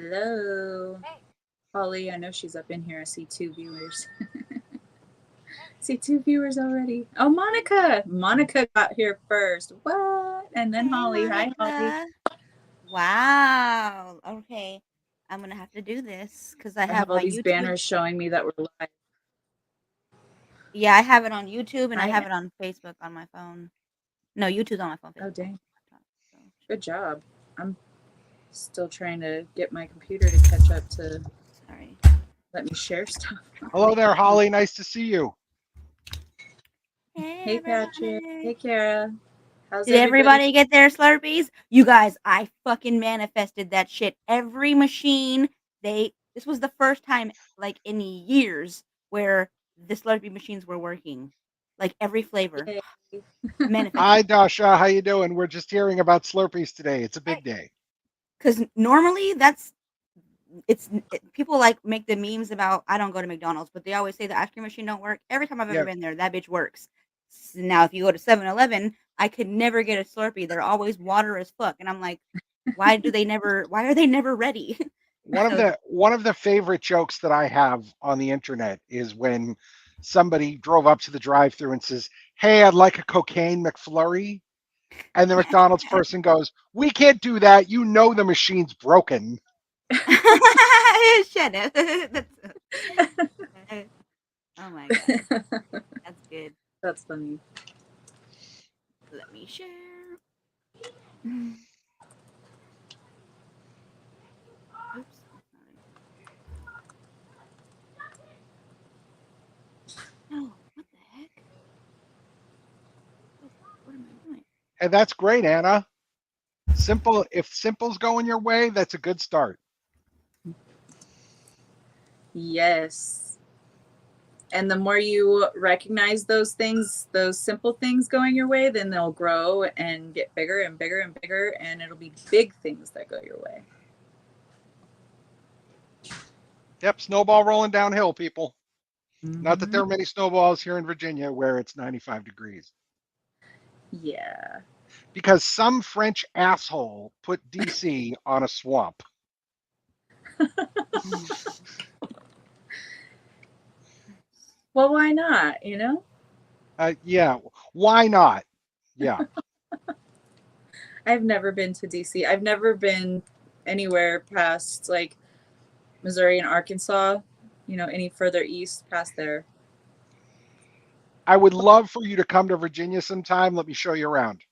Hello. Holly, I know she's up in here. I see two viewers. See two viewers already. Oh, Monica. Monica got here first. What? And then Hey, Holly. Hi, Holly. Monica. Wow. Okay. I'm gonna have to do this because I I have have all my these YouTube. banners showing me that we're live. Yeah, I have it on YouTube and I have Hi. it on Facebook on my phone. No, YouTube's on my phone, Oh, Facebook on dang. my laptop. So. Good job. I'm still trying to get my computer to catch up to Sorry. let me share stuff. Hello there, Holly. Nice to see you. Hey, Hey, Patrick. everybody. Hey, Kara. How's Did everybody? everybody get their Slurpees? You guys, I fucking manifested that shit. Every machine, this was the first time, like, in years where the Slurpee machines were working. Like, every flavor. Yay. Manifested. Hi, Dasha. How you doing? We're just hearing about Slurpees today. It's a big day. Because normally people like make the memes about I don't go to McDonald's, but they always say the ice cream machine don't work. Every time I've ever Yeah. been there, that bitch works. Now, if you go to 7-Eleven, I could never get a Slurpee. They're always water as fuck, and I'm like, why are they never ready? One of So the favorite jokes that I have on the internet is when somebody drove up to the drive-through and says, "Hey, I'd like a cocaine McFlurry," and the McDonald's person goes, "We can't do that. You know the machine's broken." shut up. Oh my god, that's good. That's funny. Let me share. Oops. No, what the heck? What am I doing? And that's great, Anna. Simple. If simple's going your way, that's a good start. Yes. And the more you recognize those things, those simple things going your way, then they'll grow and get bigger and bigger and bigger, and it'll be big things that go your way. Yep, snowball rolling downhill, people. Not that there Mm-hmm. are many snowballs here in Virginia where it's 95 degrees. Yeah. Because some French asshole put DC on a swamp. Well, why not? You know? Yeah, why not? Yeah, I've never been to DC. I've never been anywhere past like Missouri and Arkansas, any further east past there. I would love for you to come to Virginia sometime. Let me show you around.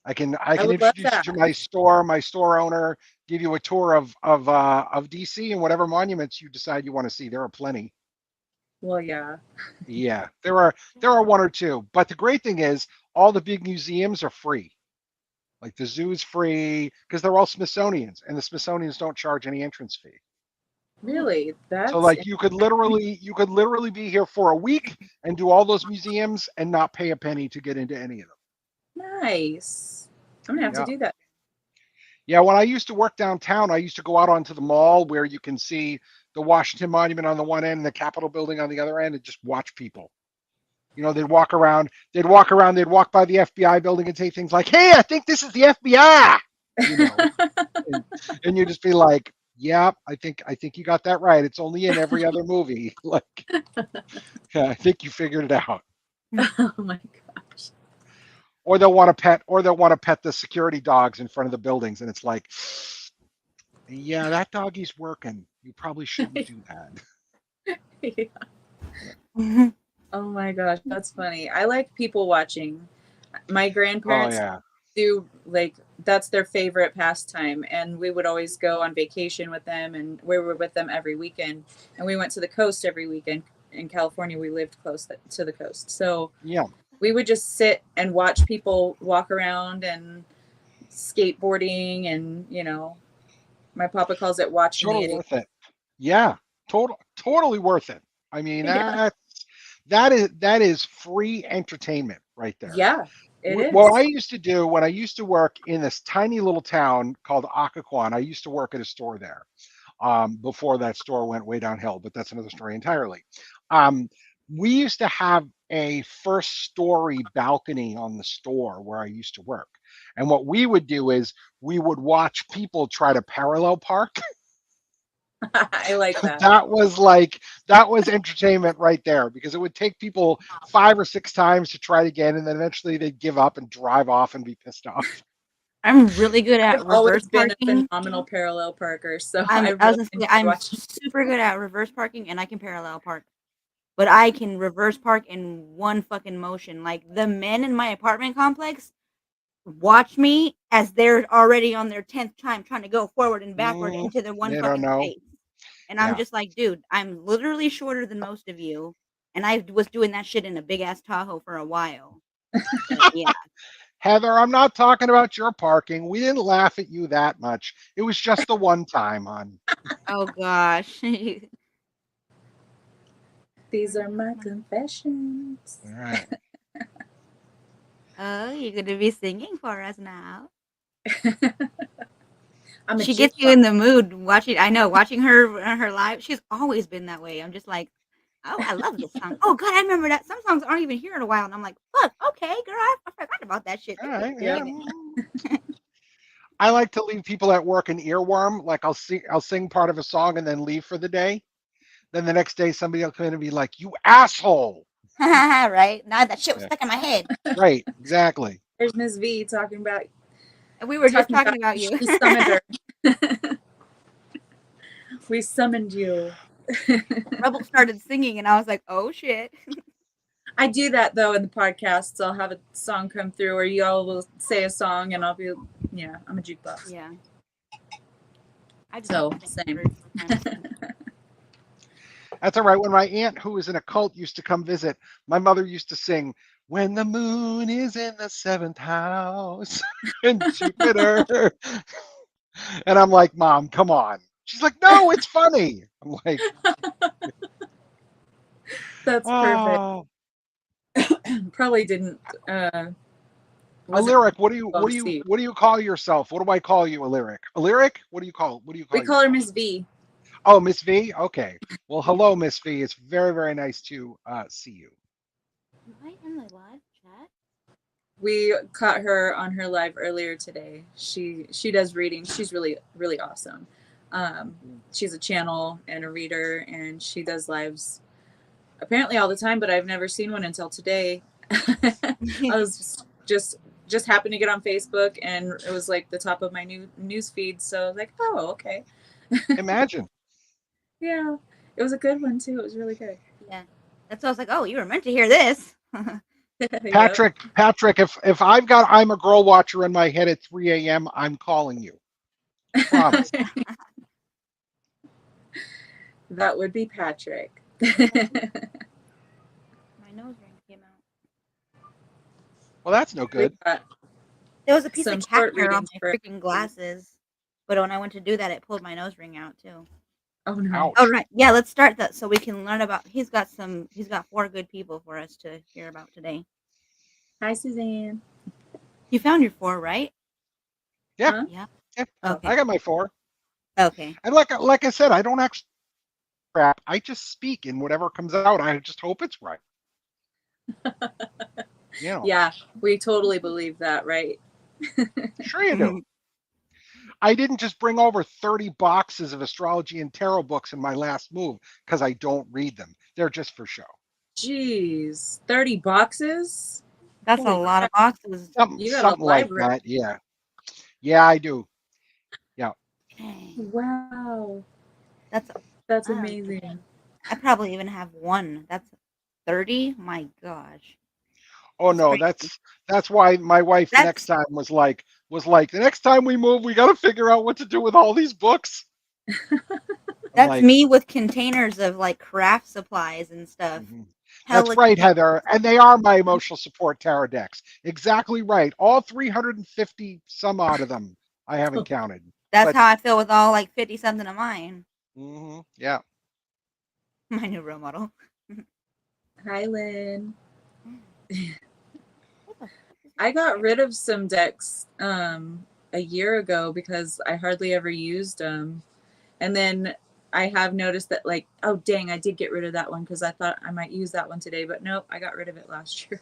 I I can would love introduce you that. to my store owner, give you a tour of DC and whatever monuments you decide you want to see. There are plenty. Well, yeah. Yeah, there are one or two. But the great thing is all the big museums are free. Like the zoo's free because they're all Smithsonian's, and the Smithsonian's don't charge any entrance fee. Really? So That's like you could literally be here for a week and do all those museums and not pay a penny to get into any of them. nice. I'm gonna have to Yeah. do that. Yeah, when I used to work downtown, I used to go out onto the mall where you can see the Washington Monument on the one end and the Capitol building on the other end and just watch people. They'd walk by the FBI building and say things like, "Hey, I think this is the FBI." You know, and, and you just be like, "Yeah, I think you got that right. It's only in every other movie." Like, yeah, I think you figured it out. Oh my gosh. Or they'll want to pet the security dogs in front of the buildings, and it's like, yeah, that doggy's working. You probably shouldn't do that. Yeah. Oh my gosh, that's funny. I like people watching. My Oh grandparents yeah. do like that's their favorite pastime, and we would always go on vacation with them, and we were with them every weekend. And we went to the coast every weekend. In California, we lived close to the coast. So Yeah, we would just sit and watch people walk around and skateboarding and, my papa calls it watching the totally idiot. worth it. Yeah, totally worth it. I mean, Yeah. that is free entertainment right there. Yeah, it What I is. used to do when I used to work in this tiny little town called Occoquan, I used to work at a store there before that store went way downhill, but that's another story entirely. Um, we used to have a first story balcony on the store where I used to work. And what we would do is we would watch people try to parallel park. I like that. That was entertainment right there because it would take people 5 or 6 times to try it again, and then eventually they'd give up and drive off and be pissed off. I'm really good at I've reverse always been a parking. phenomenal parallel parker, so I I was really gonna say enjoy I'm watching. super good at reverse parking and I can parallel park. But I can reverse park in one fucking motion. Like the men in my apartment complex watch me as they're already on their 10th time trying to go forward and backward into the one They don't fucking know. space. And I'm Yeah. just like, dude, I'm literally shorter than most of you. And I was doing that shit in a big ass Tahoe for a while. But yeah. Heather, I'm not talking about your parking. We didn't laugh at you that much. It was just the one time, hon. Oh gosh. These are my confessions. All right. Oh, you're gonna be singing for us now. I'm a She gets you in jukebox. the mood watching. I know, watching her live. She's always been that way. I'm just like, oh, I love this song. Oh God, I remember that. Some songs aren't even here in a while, and I'm like, fuck, okay, girl, I forgot about that shit. All Thank you right. for Yeah. singing it. I like to leave people at work an earworm. Like I'll sing part of a song and then leave for the day. Then the next day somebody will come in and be like, "You asshole!" Right now, that shit was Yeah. stuck in my head. Right. Exactly. There's Miss V talking about And we were just talking talking about about you. she summoned her. We summoned you. Rebel started singing, and I was like, oh shit. I do that though in the podcasts. I'll have a song come through, or y'all will say a song, and I'll be, yeah, I'm a jukebox. Yeah. I just So have to sing same. words sometimes. That's all right. When my aunt, who was in a cult, used to come visit, my mother used to sing, "When the moon is in the seventh house and Jupiter." And I'm like, "Mom, come on." She's like, "No, it's funny." I'm like, That's perfect. "Oh, Probably didn't a wasn't lyric. well received. What do you call yourself? What do I call you? A lyric? A lyric? What do you We call call her yourself?" Miss V. Oh, Miss V. Okay. Well, hello, Miss V. It's very, very nice to see you. Am I in the live chat? We caught her on her live earlier today. She does readings. She's really awesome. She's a channel and a reader, and she does lives apparently all the time. But I've never seen one until today. I was just happened to get on Facebook, and it was like the top of my new news feed. So I was like, oh, okay. Imagine. Yeah, it was a good one too. It was really good. Yeah. That's why I was like, oh, you were meant to hear this. Yep. Patrick, if I've got I'm a girl watcher in my head at 3 a.m., I'm calling you. Promise. That would be Patrick. My nose ring came out. Well, that's no We've good. got There was a piece of some cat short hair on readings my for. freaking glasses. But when I went to do that, it pulled my nose ring out too. Oh no. All Ouch. right. Yeah, let's start that so we can learn about he's got 4 good people for us to hear about today. Hi, Suzanne. You found your 4, right? Yeah, Huh? Yeah. yeah. Okay. I got my 4. Okay. And like I said, I don't actually crap. I just speak, and whatever comes out, I just hope it's right. You know, Yeah, we totally believe that, right? sure you do. I didn't just bring over 30 boxes of astrology and tarot books in my last move because I don't read them. They're just for show. Jeez, 30 boxes? That's a Holy lot of crap. boxes. Something, You got a something like library. that. Yeah. Yeah, I do. Yeah. Dang. Wow. That's That's I don't even amazing. I probably even have 1. That's 30? My gosh. Oh That's no, crazy. that's why my wife the next That's time was like the next time we move, we got to figure out what to do with all these books. I'm that's like, me with containers of like craft supplies and stuff. mhm. That's Hella right, containers. Heather, and they are my emotional support tarot decks. Exactly right. All 350 some odd of them. I haven't counted, That's but how I feel with all like 50 something of mine. yeah. My new role model. Hi, Lynn. What the fuck is I this got here? rid of some decks a year ago because I hardly ever used them. And then I have noticed that, like, oh, dang, I did get rid of that one because I thought I might use that one today. But nope, I got rid of it last year.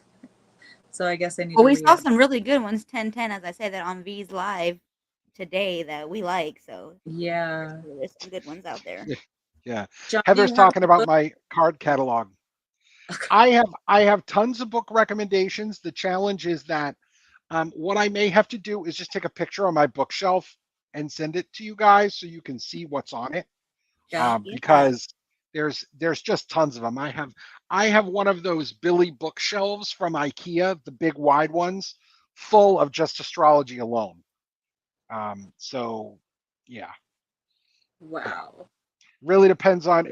So I guess I need Well, to we re saw up. some really good ones, 1010, as I say that on V's live. today that we like. So Yeah. there's some good ones out there. Yeah. John, do Heather's you have talking any about books? my card catalog. I have tons of book recommendations. The challenge is that what I may have to do is just take a picture on my bookshelf and send it to you guys so you can see what's on it. Yeah. Yeah. Because there's just tons of them. I have one of those Billy bookshelves from IKEA, the big wide ones, full of just astrology alone. So yeah, yeah. Wow. It really depends on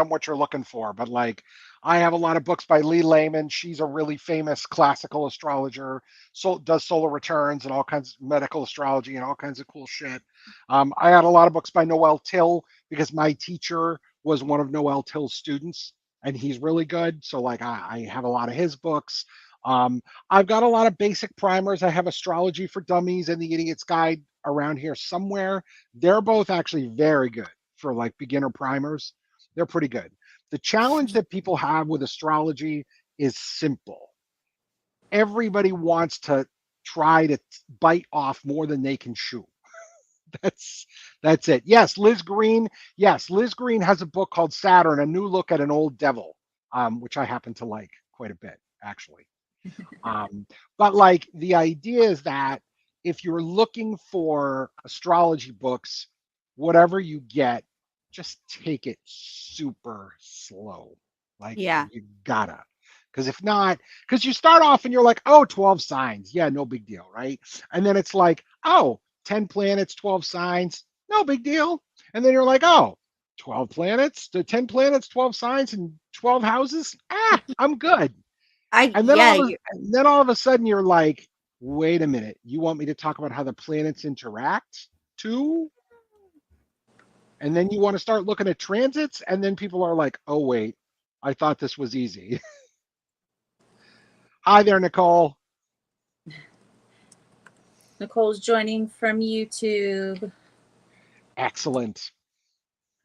what you're looking for, but like I have a lot of books by Lee Lehman. She's a really famous classical astrologer, so does solar returns and all kinds of medical astrology and all kinds of cool shit. I had a lot of books by Noel Till because my teacher was one of Noel Till's students and he's really good, so like I have a lot of his books. I've got a lot of basic primers. I have Astrology for Dummies and The Idiot's Guide around here somewhere. They're both actually very good for like beginner primers. They're pretty good. The challenge that people have with astrology is simple. Everybody wants to try to bite off more than they can chew. That's that's it. Yes, Liz Green. Yes, Liz Green has a book called Saturn: A New Look at an Old Devil, which I happen to like quite a bit, actually. Um, but like the idea is that if you're looking for astrology books, whatever you get, just take it super slow. Like Yeah. you gotta. Because if not, because you start off and you're like, oh, 12 signs. Yeah, no big deal, right? And then it's like, oh, 10 planets, 12 signs, no big deal. And then you're like, oh, 12 planets, the 10 planets, 12 signs, and 12 houses. Ah, I'm good. I And then yeah. all of a sudden you're like, wait a minute, you want me to talk about how the planets interact too? And then you want to start looking at transits, and then people are like, oh wait, I thought this was easy. Hi there, Nicole. Nicole's joining from YouTube. Excellent.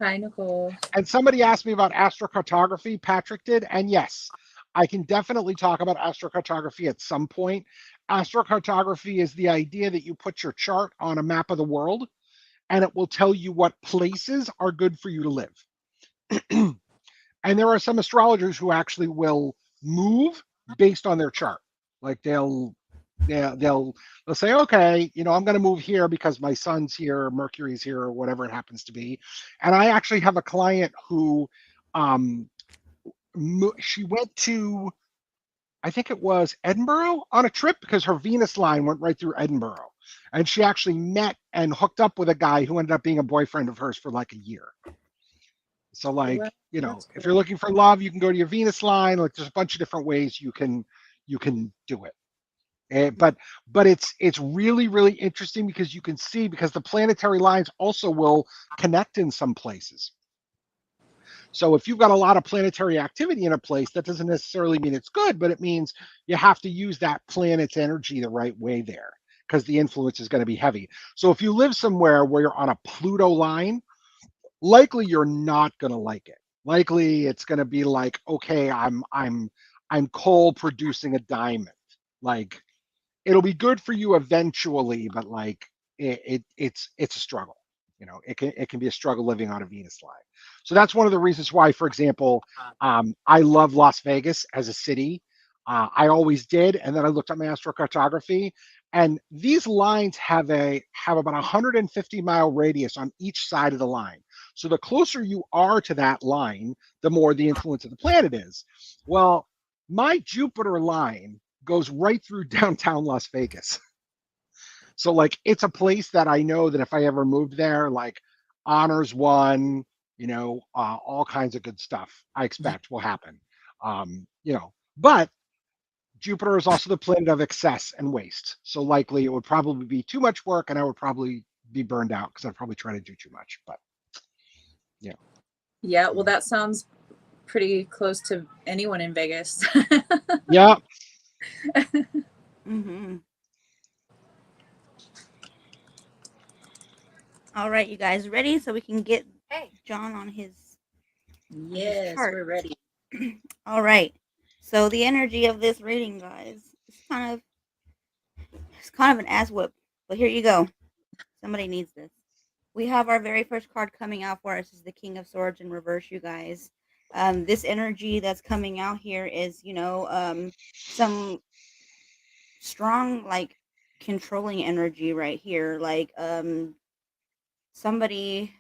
Hi, Nicole. And somebody asked me about astrocartography. Patrick did, and yes, I can definitely talk about astrocartography at some point. Astrocartography is the idea that you put your chart on a map of the world and it will tell you what places are good for you to live. And there are some astrologers who actually will move based on their chart. Like they'll say, okay, I'm going to move here because my sun's here, Mercury's here, or whatever it happens to be. And I actually have a client who um, she went to, I think it was Edinburgh on a trip because her Venus line went right through Edinburgh. And she actually met and hooked up with a guy who ended up being a boyfriend of hers for like a year. So Well, like, that's if cool. you're looking for love, you can go to your Venus line. Like there's a bunch of different ways you can do it. But it's really really interesting because you can see because the planetary lines also will connect in some places. So if you've got a lot of planetary activity in a place, that doesn't necessarily mean it's good, but it means you have to use that planet's energy the right way there because the influence is going to be heavy. So if you live somewhere where you're on a Pluto line, likely you're not going to like it. Likely it's going to be like, okay, I'm coal producing a diamond. Like it'll be good for you eventually, but like it's a struggle. It can be a struggle living on a Venus line. So that's one of the reasons why, for example, I love Las Vegas as a city. I always did, and then I looked at my astrocartography, and these lines have about 150-mile radius on each side of the line. So the closer you are to that line, the more the influence of the planet is. Well, my Jupiter line goes right through downtown Las Vegas. So like it's a place that I know that if I ever moved there, like honors one, all kinds of good stuff I expect will happen. But Jupiter is also the planet of excess and waste. So likely it would probably be too much work and I would probably be burned out because I'd probably try to do too much. But yeah. Yeah, well, that sounds pretty close to anyone in Vegas. Yeah. Mm-hmm. All right, you guys ready? So we can get John on his Yes, chart. we're ready. All right. So the energy of this reading, guys, it's kind of an ass whip. But here you go. Somebody needs this. We have our very first card coming out for us is the King of Swords in reverse, you guys. This energy that's coming out here is, some strong, like, controlling energy right here. Like, somebody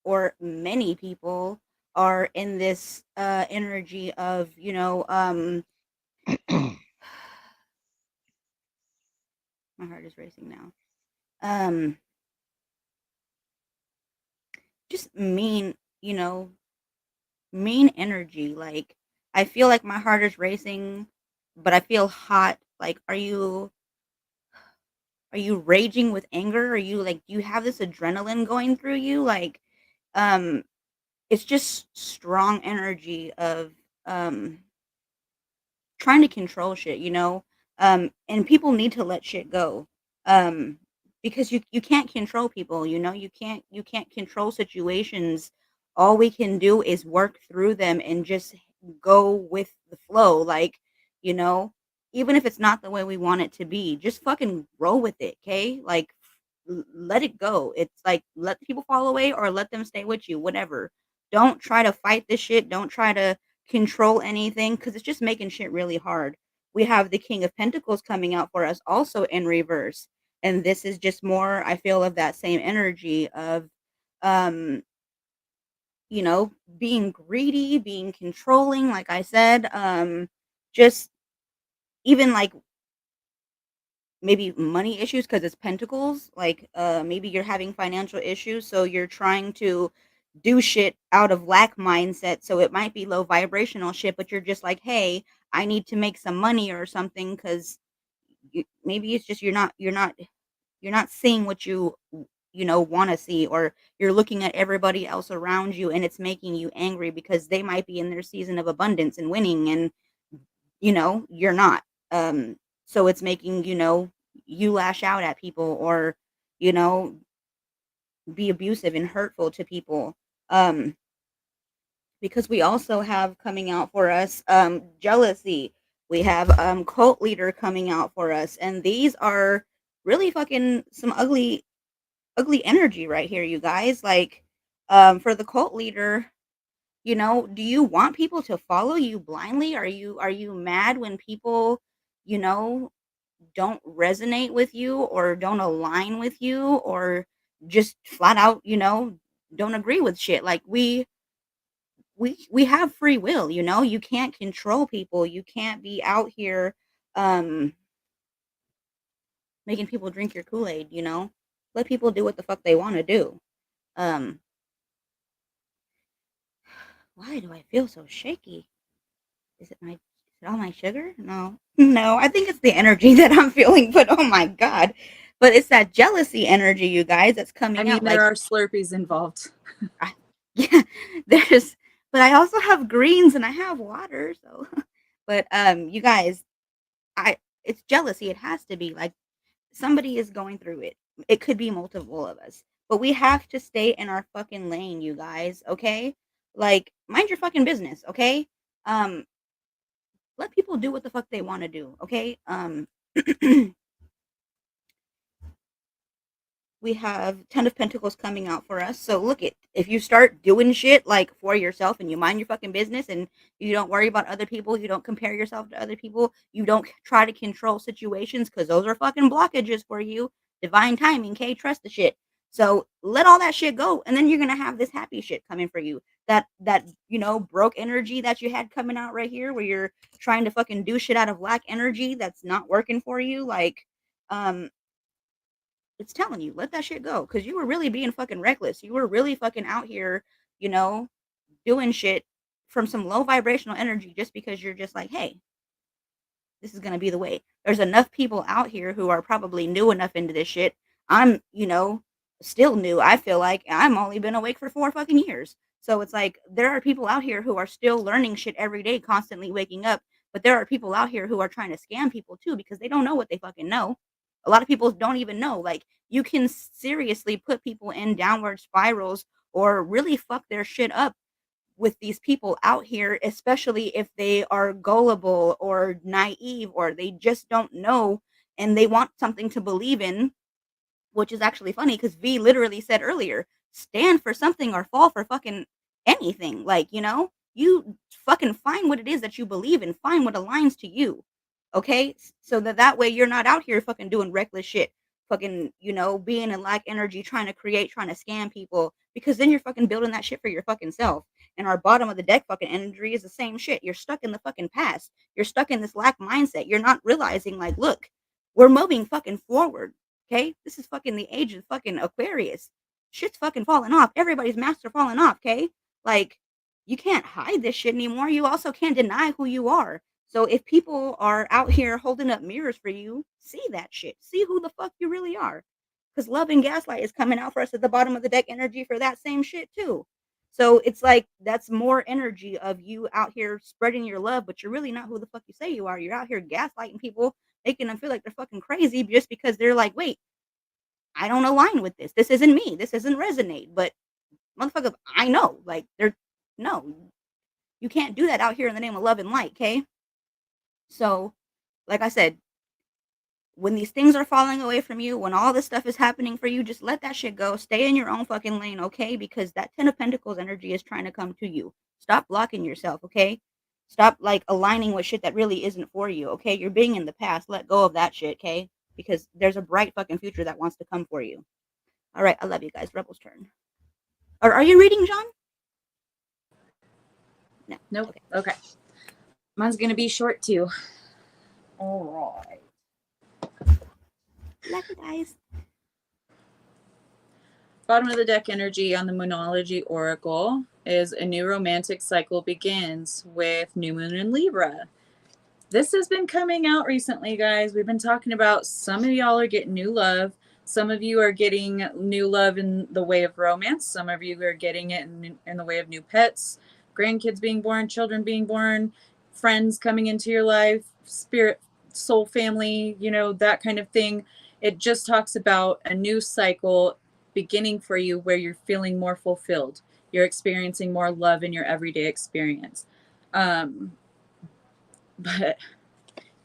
or many people are in this energy of, my heart is racing now. Um, just mean, mean energy. Like, I feel like my heart is racing, but I feel hot. Like, are you raging with anger? Are you like, do you have this adrenaline going through you? Like, um, it's just strong energy of um trying to control shit, and people need to let shit go, um, because you can't control people, you can't control situations. All we can do is work through them and just go with the flow, like, you know, even if it's not the way we want it to be, just fucking roll with it, okay? Like, let it go. It's like, let people fall away or let them stay with you, whatever. Don't try to fight this shit. Don't try to control anything because it's just making shit really hard. We have the King of Pentacles coming out for us also in reverse. And this is just more, I feel, of that same energy of, um, being greedy, being controlling, like I said, just even like maybe money issues because it's pentacles. Like, maybe you're having financial issues, so you're trying to do shit out of lack mindset. So it might be low vibrational shit, but you're just like, hey, I need to make some money or something because maybe it's just you're not seeing what you want to see, or you're looking at everybody else around you and it's making you angry because they might be in their season of abundance and winning, and you're not. So it's making, you lash out at people, or, you know, be abusive and hurtful to people. Um, because we also have coming out for us jealousy. We have cult leader coming out for us, and these are really fucking some ugly energy right here, you guys. Like, for the cult leader, do you want people to follow you blindly? Are you mad when people, you know, don't resonate with you or don't align with you, or just flat out, don't agree with shit? Like, we have free will, you can't control people. You can't be out here um making people drink your Kool-Aid, Let people do what the fuck they want to do. Um why do I feel so shaky? Is it all my sugar? No. No, I think it's the energy that I'm feeling, but oh my god. But it's that jealousy energy, you guys, that's I coming mean, out. there Like, are Slurpees involved. I, yeah, there's but I also have greens and I have water, so but you guys, I it's jealousy. It has to be. Like, somebody is going through it. It could be multiple of us. But we have to stay in our fucking lane, you guys, okay? Like, mind your fucking business, okay? Um let people do what the fuck they want to do, okay? We have Ten of Pentacles coming out for us. So look, it if you start doing shit like for yourself and you mind your fucking business and you don't worry about other people, you don't compare yourself to other people, you don't try to control situations because those are fucking blockages for you. Divine timing, okay? Trust the shit. So let all that shit go, and then you're gonna have this happy shit coming for you. That broke energy that you had coming out right here, where you're trying to fucking do shit out of lack energy that's not working for you. Like, um, it's telling you, let that shit go because you were really being fucking reckless. You were really fucking out here, you know, doing shit from some low vibrational energy just because you're just like, hey, this is going to be the way. There's enough people out here who are probably new enough into this shit. I'm, still new. I feel like I'm only been awake for 4 fucking years. So it's like there are people out here who are still learning shit every day, constantly waking up. But there are people out here who are trying to scam people too because they don't know what they fucking know. A lot of people don't even know. Like, you can seriously put people in downward spirals or really fuck their shit up with these people out here, especially if they are gullible or naive or they just don't know and they want something to believe in. which is actually funny because V literally said earlier, stand for something or fall for fucking anything. Like, you fucking find what it is that you believe in, find what aligns to you. Okay? So that way you're not out here fucking doing reckless shit, fucking, being in lack energy, trying to create, trying to scam people, because then you're fucking building that shit for your fucking self. And our bottom of the deck fucking energy is the same shit. You're stuck in the fucking past. You're stuck in this lack mindset. You're not realizing, like, look, we're moving fucking forward. Okay? This is fucking the age of fucking Aquarius. Shit's fucking falling off. Everybody's masks are falling off, okay? Like, you can't hide this shit anymore. You also can't deny who you are. So if people are out here holding up mirrors for you, see that shit. See who the fuck you really are. Because love and gaslight is coming out for us at the bottom of the deck energy for that same shit too. So it's like that's more energy of you out here spreading your love, but you're really not who the fuck you say you are. You're out here gaslighting people, making them feel like they're fucking crazy just because they're like, wait, I don't align with this. This isn't me. This doesn't resonate. But motherfuckers, I know. Like, no, you can't do that out here in the name of love and light, okay? So, like I said, when these things are falling away from you, when all this stuff is happening for you, just let that shit go. Stay in your own fucking lane, okay? Because that Ten of Pentacles energy is trying to come to you. Stop blocking yourself, okay? Stop, like, aligning with shit that really isn't for you, okay? You're being in the past. Let go of that shit, okay? Because there's a bright fucking future that wants to come for you. All right, I love you guys. Rebel's turn. Or are you reading, John? No. Nope. Okay. Mine's going to be short too. All right. Love you guys. Bottom of the deck energy on the Moonology Oracle is a new romantic cycle begins with new moon in Libra. This has been coming out recently, guys. We've been talking about some of y'all are getting new love. Some of you are getting new love in the way of romance. Some of you are getting it in the way of new pets, grandkids being born, children being born, friends coming into your life, spirit, soul family, that kind of thing. It just talks about a new cycle beginning for you where you're feeling more fulfilled. You're experiencing more love in your everyday experience. But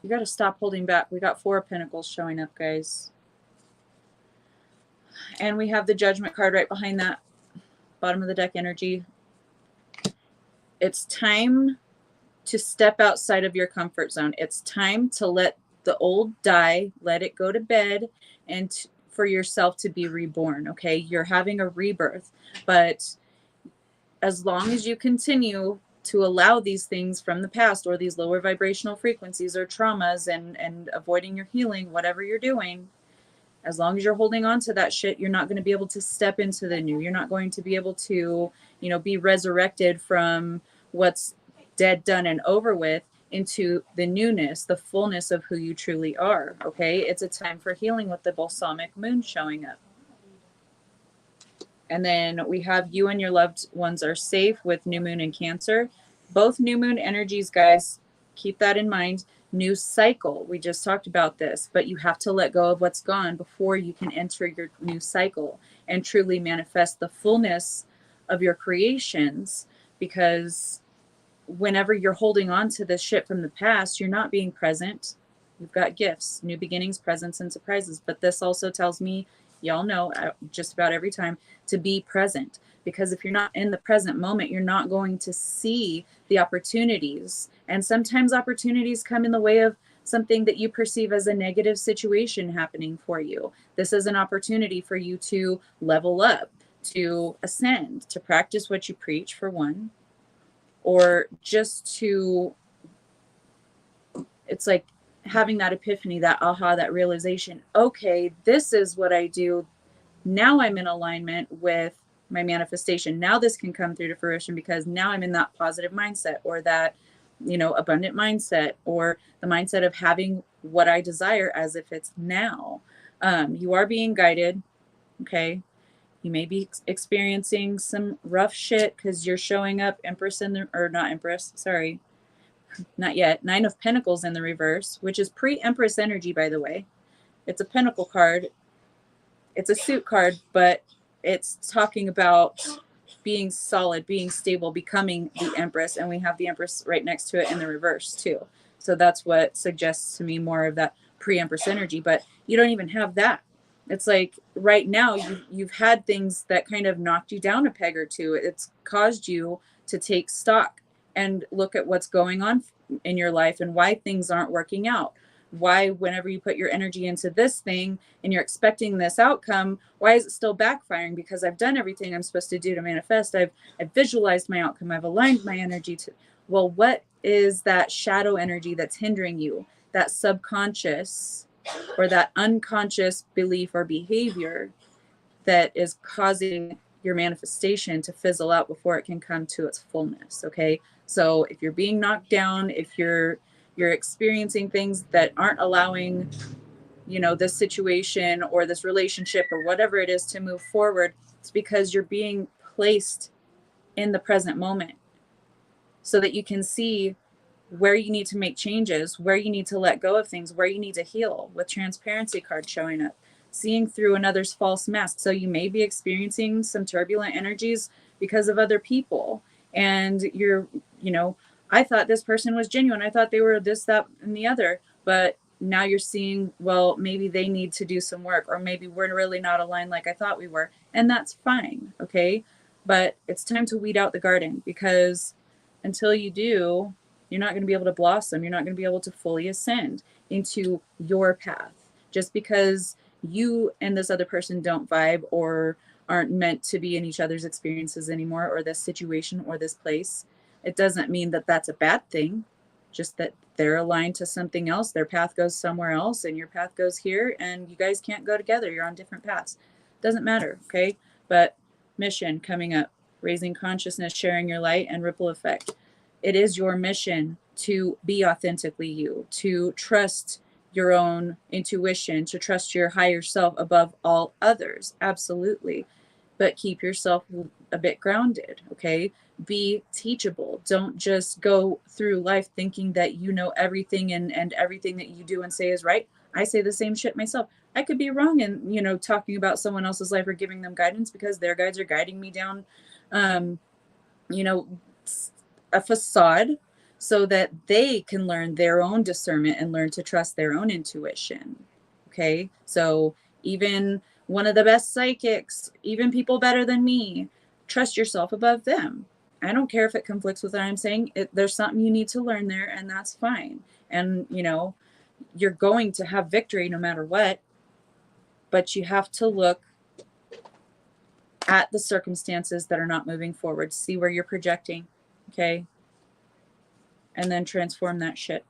you got to stop holding back. We got 4 of Pentacles showing up, guys. And we have the Judgment card right behind that. Bottom of the deck energy. It's time to step outside of your comfort zone. It's time to let the old die, let it go to bed, and for yourself to be reborn, okay? You're having a rebirth. But as long as you continue to allow these things from the past or these lower vibrational frequencies or traumas and avoiding your healing, whatever you're doing, as long as you're holding on to that shit, you're not going to be able to step into the new. You're not going to be able to, be resurrected from what's dead, done, and over with into the newness, the fullness of who you truly are. Okay. It's a time for healing with the balsamic moon showing up. And then we have you and your loved ones are safe with new moon and Cancer. Both new moon energies, guys, keep that in mind. New cycle. We just talked about this, but you have to let go of what's gone before you can enter your new cycle and truly manifest the fullness of your creations. Because whenever you're holding on to this shit from the past, you're not being present. You've got gifts, new beginnings, presents, and surprises. But this also tells me, y'all know just about every time, to be present. Because if you're not in the present moment, you're not going to see the opportunities. And sometimes opportunities come in the way of something that you perceive as a negative situation happening for you. This is an opportunity for you to level up, to ascend, to practice what you preach, for one, or just to, it's like having that epiphany, that aha, that realization, okay, this is what I do. Now I'm in alignment with my manifestation. Now this can come through to fruition because now I'm in that positive mindset, or that, abundant mindset, or the mindset of having what I desire as if it's now. You are being guided. Okay. You may be experiencing some rough shit because you're showing up Empress not Empress, sorry, not yet. 9 of Pentacles in the reverse, which is pre-Empress energy, by the way. It's a Pentacle card. It's a suit card, but it's talking about being solid, being stable, becoming the Empress. And we have the Empress right next to it in the reverse too. So that's what suggests to me more of that pre-Empress energy, but you don't even have that. It's like right now you've had things that kind of knocked you down a peg or two. It's caused you to take stock and look at what's going on in your life and why things aren't working out. Why, whenever you put your energy into this thing and you're expecting this outcome, why is it still backfiring? Because I've done everything I'm supposed to do to manifest. I've visualized my outcome. I've aligned my energy to, well, what is that shadow energy that's hindering you? That subconscious or that unconscious belief or behavior that is causing your manifestation to fizzle out before it can come to its fullness. Okay, so if you're being knocked down, if you're experiencing things that aren't allowing, you know, this situation or this relationship or whatever it is to move forward, it's because you're being placed in the present moment so that you can see where you need to make changes, where you need to let go of things, where you need to heal, with transparency cards showing up, seeing through another's false mask. So you may be experiencing some turbulent energies because of other people. And you're, you know, I thought this person was genuine. I thought they were this, that, and the other. But now you're seeing, well, maybe they need to do some work, or maybe we're really not aligned like I thought we were. And that's fine. Okay. But it's time to weed out the garden, because until you do, you're not going to be able to blossom. You're not going to be able to fully ascend into your path. Just because you and this other person don't vibe or aren't meant to be in each other's experiences anymore, or this situation or this place, it doesn't mean that that's a bad thing. Just that they're aligned to something else. Their path goes somewhere else and your path goes here, and you guys can't go together. You're on different paths. Doesn't matter. Okay. But mission coming up, raising consciousness, sharing your light, and ripple effect. It is your mission to be authentically you, to trust your own intuition, to trust your higher self above all others. Absolutely. But keep yourself a bit grounded. Okay. Be teachable. Don't just go through life thinking that you know everything, and everything that you do and say is right. I say the same shit myself. I could be wrong in, you know, talking about someone else's life or giving them guidance, because their guides are guiding me down, you know, a facade so that they can learn their own discernment and learn to trust their own intuition. Okay. So even one of the best psychics, even people better than me, trust yourself above them. I don't care if it conflicts with what I'm saying. There's something you need to learn there, and that's fine. And, you know, you're going to have victory no matter what, but you have to look at the circumstances that are not moving forward, see where you're projecting. Okay. And then transform that shit.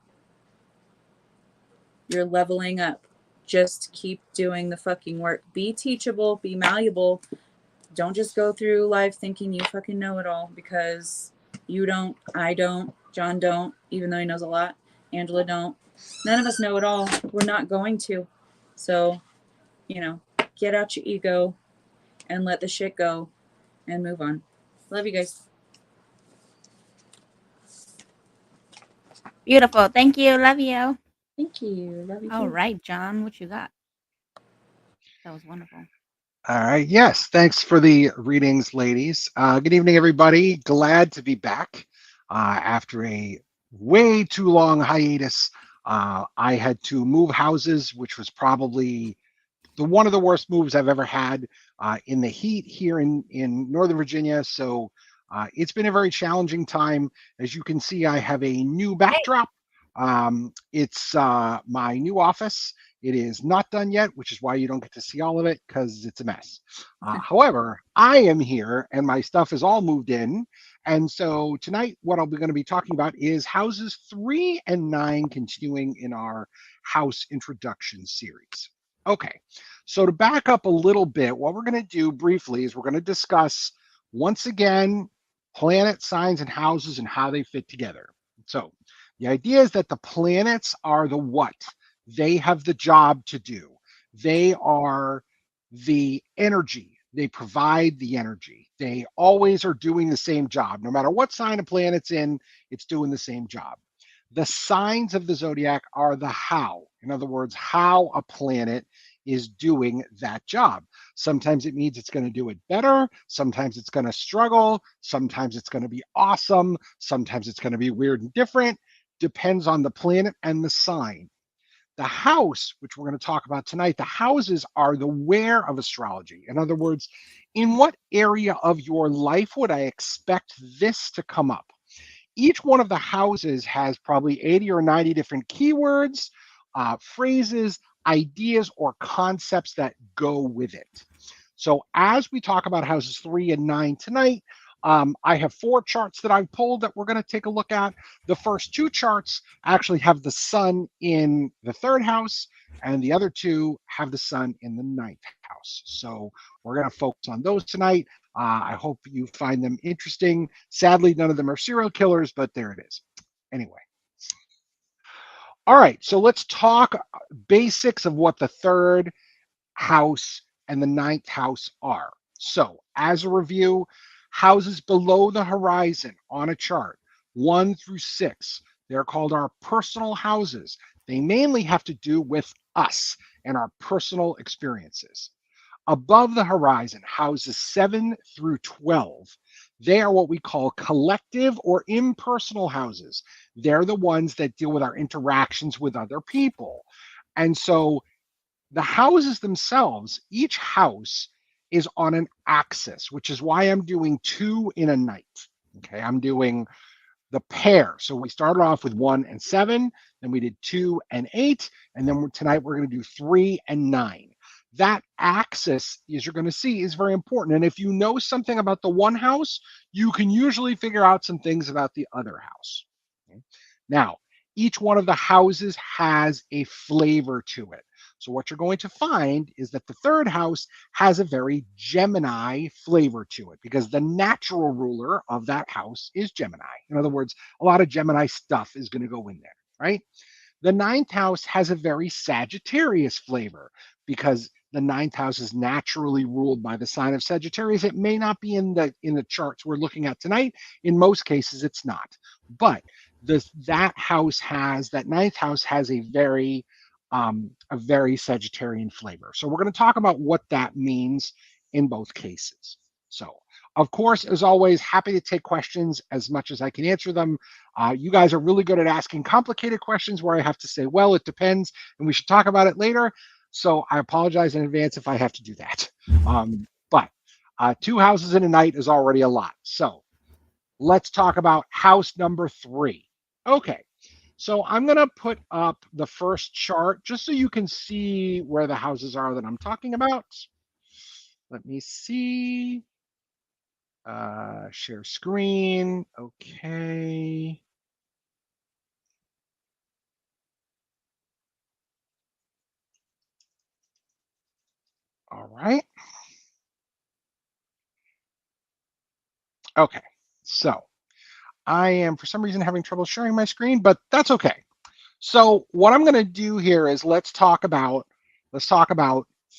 You're leveling up. Just keep doing the fucking work. Be teachable, be malleable. Don't just go through life thinking you fucking know it all, because you don't, I don't, John don't, even though he knows a lot. Angela don't. None of us know it all. We're not going to. So, you know, get out your ego and let the shit go and move on. Love you guys. Beautiful. Thank you. Love you. Thank you. Love you All too. right, John, what you got? That was wonderful. All right. Yes. Thanks for the readings, ladies. Good evening, everybody. Glad to be back after a way too long hiatus. I had to move houses, which was probably one of the worst moves I've ever had in the heat here in Northern Virginia. So it's been a very challenging time. As you can see, I have a new backdrop. It's my new office. It is not done yet, which is why you don't get to see all of it, because it's a mess. However, I am here and my stuff is all moved in. And so tonight, what I'm going to be talking about is houses 3 and 9, continuing in our house introduction series. Okay, so to back up a little bit, what we're going to do briefly is we're going to discuss, once again, planet signs and houses and how they fit together. So the idea is that the planets are the what. They have the job to do. They are the energy. They provide the energy. They always are doing the same job. No matter what sign a planet's in, it's doing the same job. The signs of the zodiac are the how. In other words, how a planet is doing that job. Sometimes it means it's going to do it better. Sometimes it's going to struggle. Sometimes it's going to be awesome. Sometimes it's going to be weird and different. Depends on the planet and the sign. The house, which we're going to talk about tonight, the houses are the where of astrology. In other words, in what area of your life would I expect this to come up? Each one of the houses has probably 80 or 90 different keywords, phrases, ideas, or concepts that go with it. So as we talk about houses 3 and 9 tonight, I have 4 charts that I've pulled that we're going to take a look at. The first 2 charts actually have the sun in the 3rd house, and the other 2 have the sun in the 9th house. So we're going to focus on those tonight. I hope you find them interesting. Sadly, none of them are serial killers, but there it is. Anyway. All right, so let's talk basics of what the 3rd house and the 9th house are. So, as a review, houses below the horizon on a chart, 1 through 6, they're called our personal houses. They mainly have to do with us and our personal experiences. Above the horizon, houses 7 through 12, they are what we call collective or impersonal houses. They're the ones that deal with our interactions with other people. And so the houses themselves, each house is on an axis, which is why I'm doing 2 in a night. Okay, I'm doing the pair. So we started off with 1 and 7, then we did 2 and 8, and then tonight we're going to do 3 and 9. That axis, as you're going to see, is very important. And if you know something about the one house, you can usually figure out some things about the other house. Okay? Now, each one of the houses has a flavor to it. So what you're going to find is that the 3rd house has a very Gemini flavor to it because the natural ruler of that house is Gemini. In other words, a lot of Gemini stuff is going to go in there, right? The 9th house has a very Sagittarius flavor because the 9th house is naturally ruled by the sign of Sagittarius. It may not be in the charts we're looking at tonight. In most cases, it's not. But that 9th house has a very Sagittarian flavor. So we're going to talk about what that means in both cases. So, of course, as always, happy to take questions as much as I can answer them. You guys are really good at asking complicated questions where I have to say, well, it depends, and we should talk about it later. So I apologize in advance if I have to do that. But 2 houses in a night is already a lot. So let's talk about house number 3. Okay, so I'm going to put up the first chart just so you can see where the houses are that I'm talking about. Let me see. Share screen. Okay. All right. Okay. So I am for some reason having trouble sharing my screen, but that's okay. So what I'm going to do here is let's talk about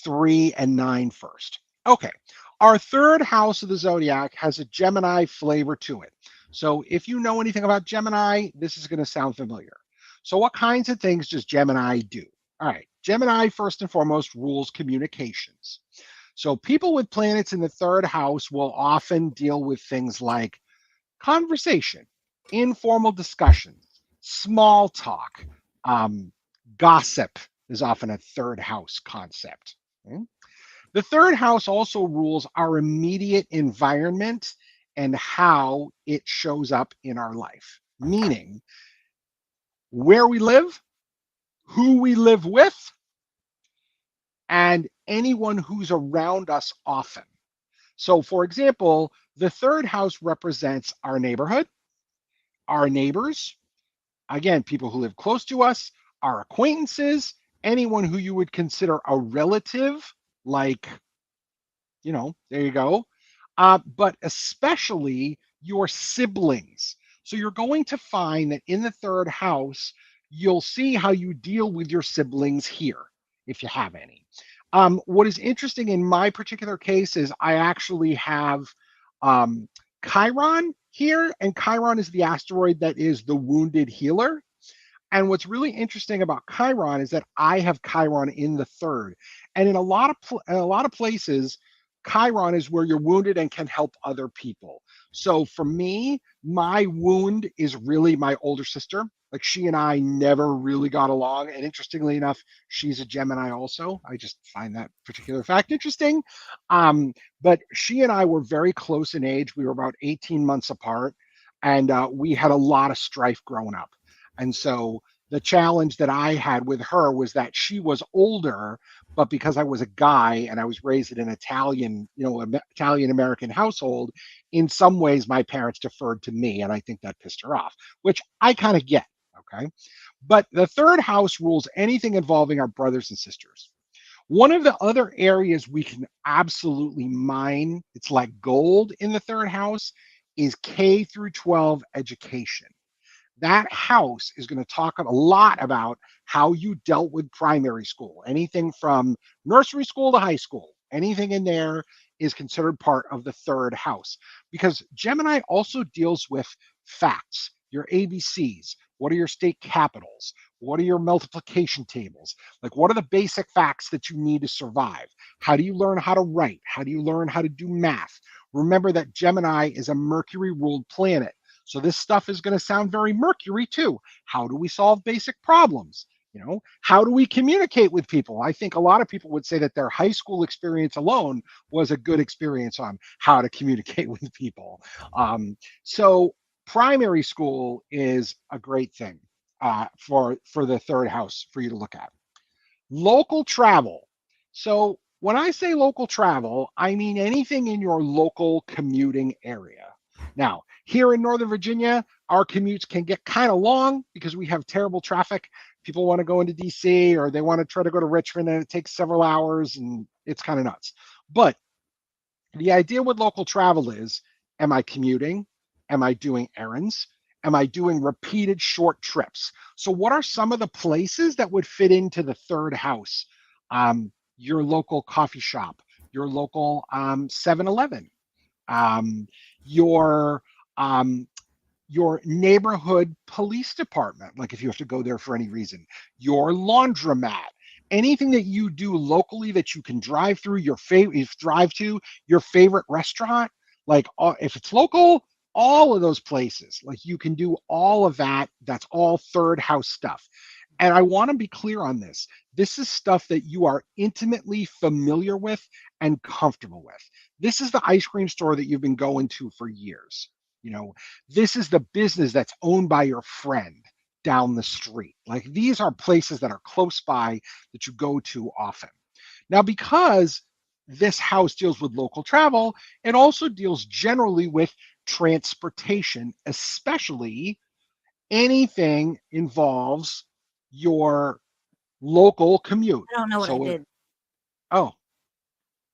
3 and 9 first. Okay. Our 3rd house of the zodiac has a Gemini flavor to it. So if you know anything about Gemini, this is going to sound familiar. So what kinds of things does Gemini do? All right. Gemini, first and foremost, rules communications. So people with planets in the 3rd house will often deal with things like conversation, informal discussions, small talk, gossip is often a 3rd house concept. Okay? The 3rd house also rules our immediate environment and how it shows up in our life, meaning where we live, who we live with, and anyone who's around us often. So, for example, the 3rd house represents our neighborhood, our neighbors, again, people who live close to us, our acquaintances, anyone who you would consider a relative, like, there you go. But especially your siblings. So you're going to find that in the 3rd house, you'll see how you deal with your siblings here, if you have any. What is interesting in my particular case is I actually have Chiron here, and Chiron is the asteroid that is the wounded healer. And what's really interesting about Chiron is that I have Chiron in the 3rd, and in a lot of places, Chiron is where you're wounded and can help other people. So for me, my wound is really my older sister. Like she and I never really got along. And interestingly enough, she's a Gemini also. I just find that particular fact interesting. But she and I were very close in age. We were about 18 months apart, and we had a lot of strife growing up. And so the challenge that I had with her was that she was older, but because I was a guy and I was raised in an Italian, Italian American household, in some ways my parents deferred to me, and I think that pissed her off, which I kind of get. Okay. But the third house rules anything involving our brothers and sisters. One of the other areas we can absolutely mine, it's like gold in the third house, is K through 12 education. That house is going to talk a lot about how you dealt with primary school, anything from nursery school to high school. Anything in there is considered part of the third house because Gemini also deals with facts, your ABCs. What are your state capitals? What are your multiplication tables? Like, what are the basic facts that you need to survive? How do you learn how to write? How do you learn how to do math? Remember that Gemini is a Mercury ruled planet. So this stuff is going to sound very Mercury too. How do we solve basic problems? How do we communicate with people? I think a lot of people would say that their high school experience alone was a good experience on how to communicate with people. So primary school is a great thing for the third house for you to look at. Local travel. So when I say local travel, I mean anything in your local commuting area. Now, here in Northern Virginia, our commutes can get kind of long because we have terrible traffic. People want to go into DC or they want to try to go to Richmond and it takes several hours and it's kind of nuts. But the idea with local travel is, am I commuting? Am I doing errands? Am I doing repeated short trips? So what are some of the places that would fit into the third house? Your local coffee shop, your local 7-Eleven, um, your um, your neighborhood police department, like if you have to go there for any reason, your laundromat, anything that you do locally that you can drive through your favorite, drive to your favorite restaurant, like if it's local, all of those places, like you can do all of that. That's all third house stuff. And I want to be clear on this. This is stuff that you are intimately familiar with and comfortable with. This is the ice cream store that you've been going to for years. You know, this is the business that's owned by your friend down the street. Like these are places that are close by that you go to often. Now, because this house deals with local travel, it also deals generally with transportation, especially anything involves your local commute. I don't know what I So, did. oh,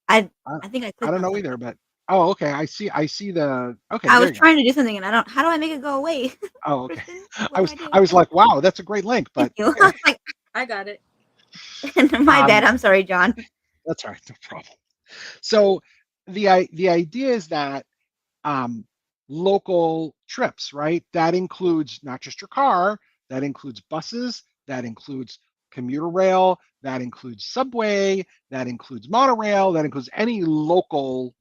I I, I think I I clicked don't on know something. either, but oh, okay. I see the, okay, I there was you go. trying to do something and I don't how do I make it go away? Oh, okay. Kristen, I what do was, I do? I was like, wow, that's a great link, Thank but you. I okay. was like, I got it. my bad. Um, I'm sorry, John. that's all right, no problem. So the idea is that um, local trips, right? That includes not just your car, that includes buses, that includes commuter rail, that includes subway, that includes monorail, that includes any local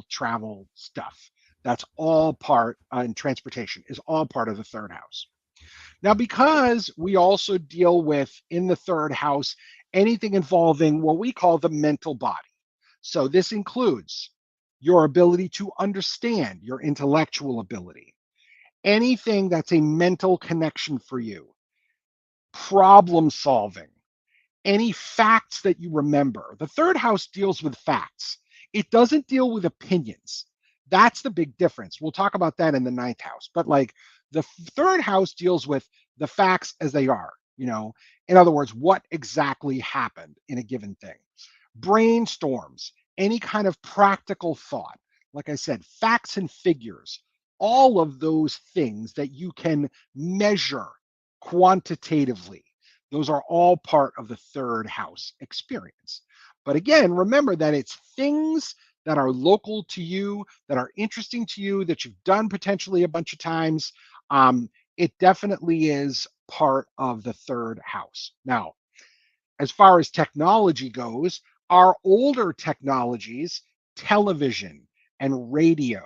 travel stuff. That's all part, and transportation is all part of the third house. Now, because we also deal with in the third house anything involving what we call the mental body. So this includes your ability to understand, your intellectual ability, anything that's a mental connection for you, problem solving, any facts that you remember. The third house deals with facts, it doesn't deal with opinions. That's the big difference. We'll talk about that in the ninth house. But like the third house deals with the facts as they are, in other words, what exactly happened in a given thing. Brainstorms, any kind of practical thought. Like I said, facts and figures, all of those things that you can measure quantitatively, those are all part of the third house experience. But again, remember that it's things that are local to you, that are interesting to you, that you've done potentially a bunch of times. It definitely is part of the third house. Now, as far as technology goes, our older technologies television and radio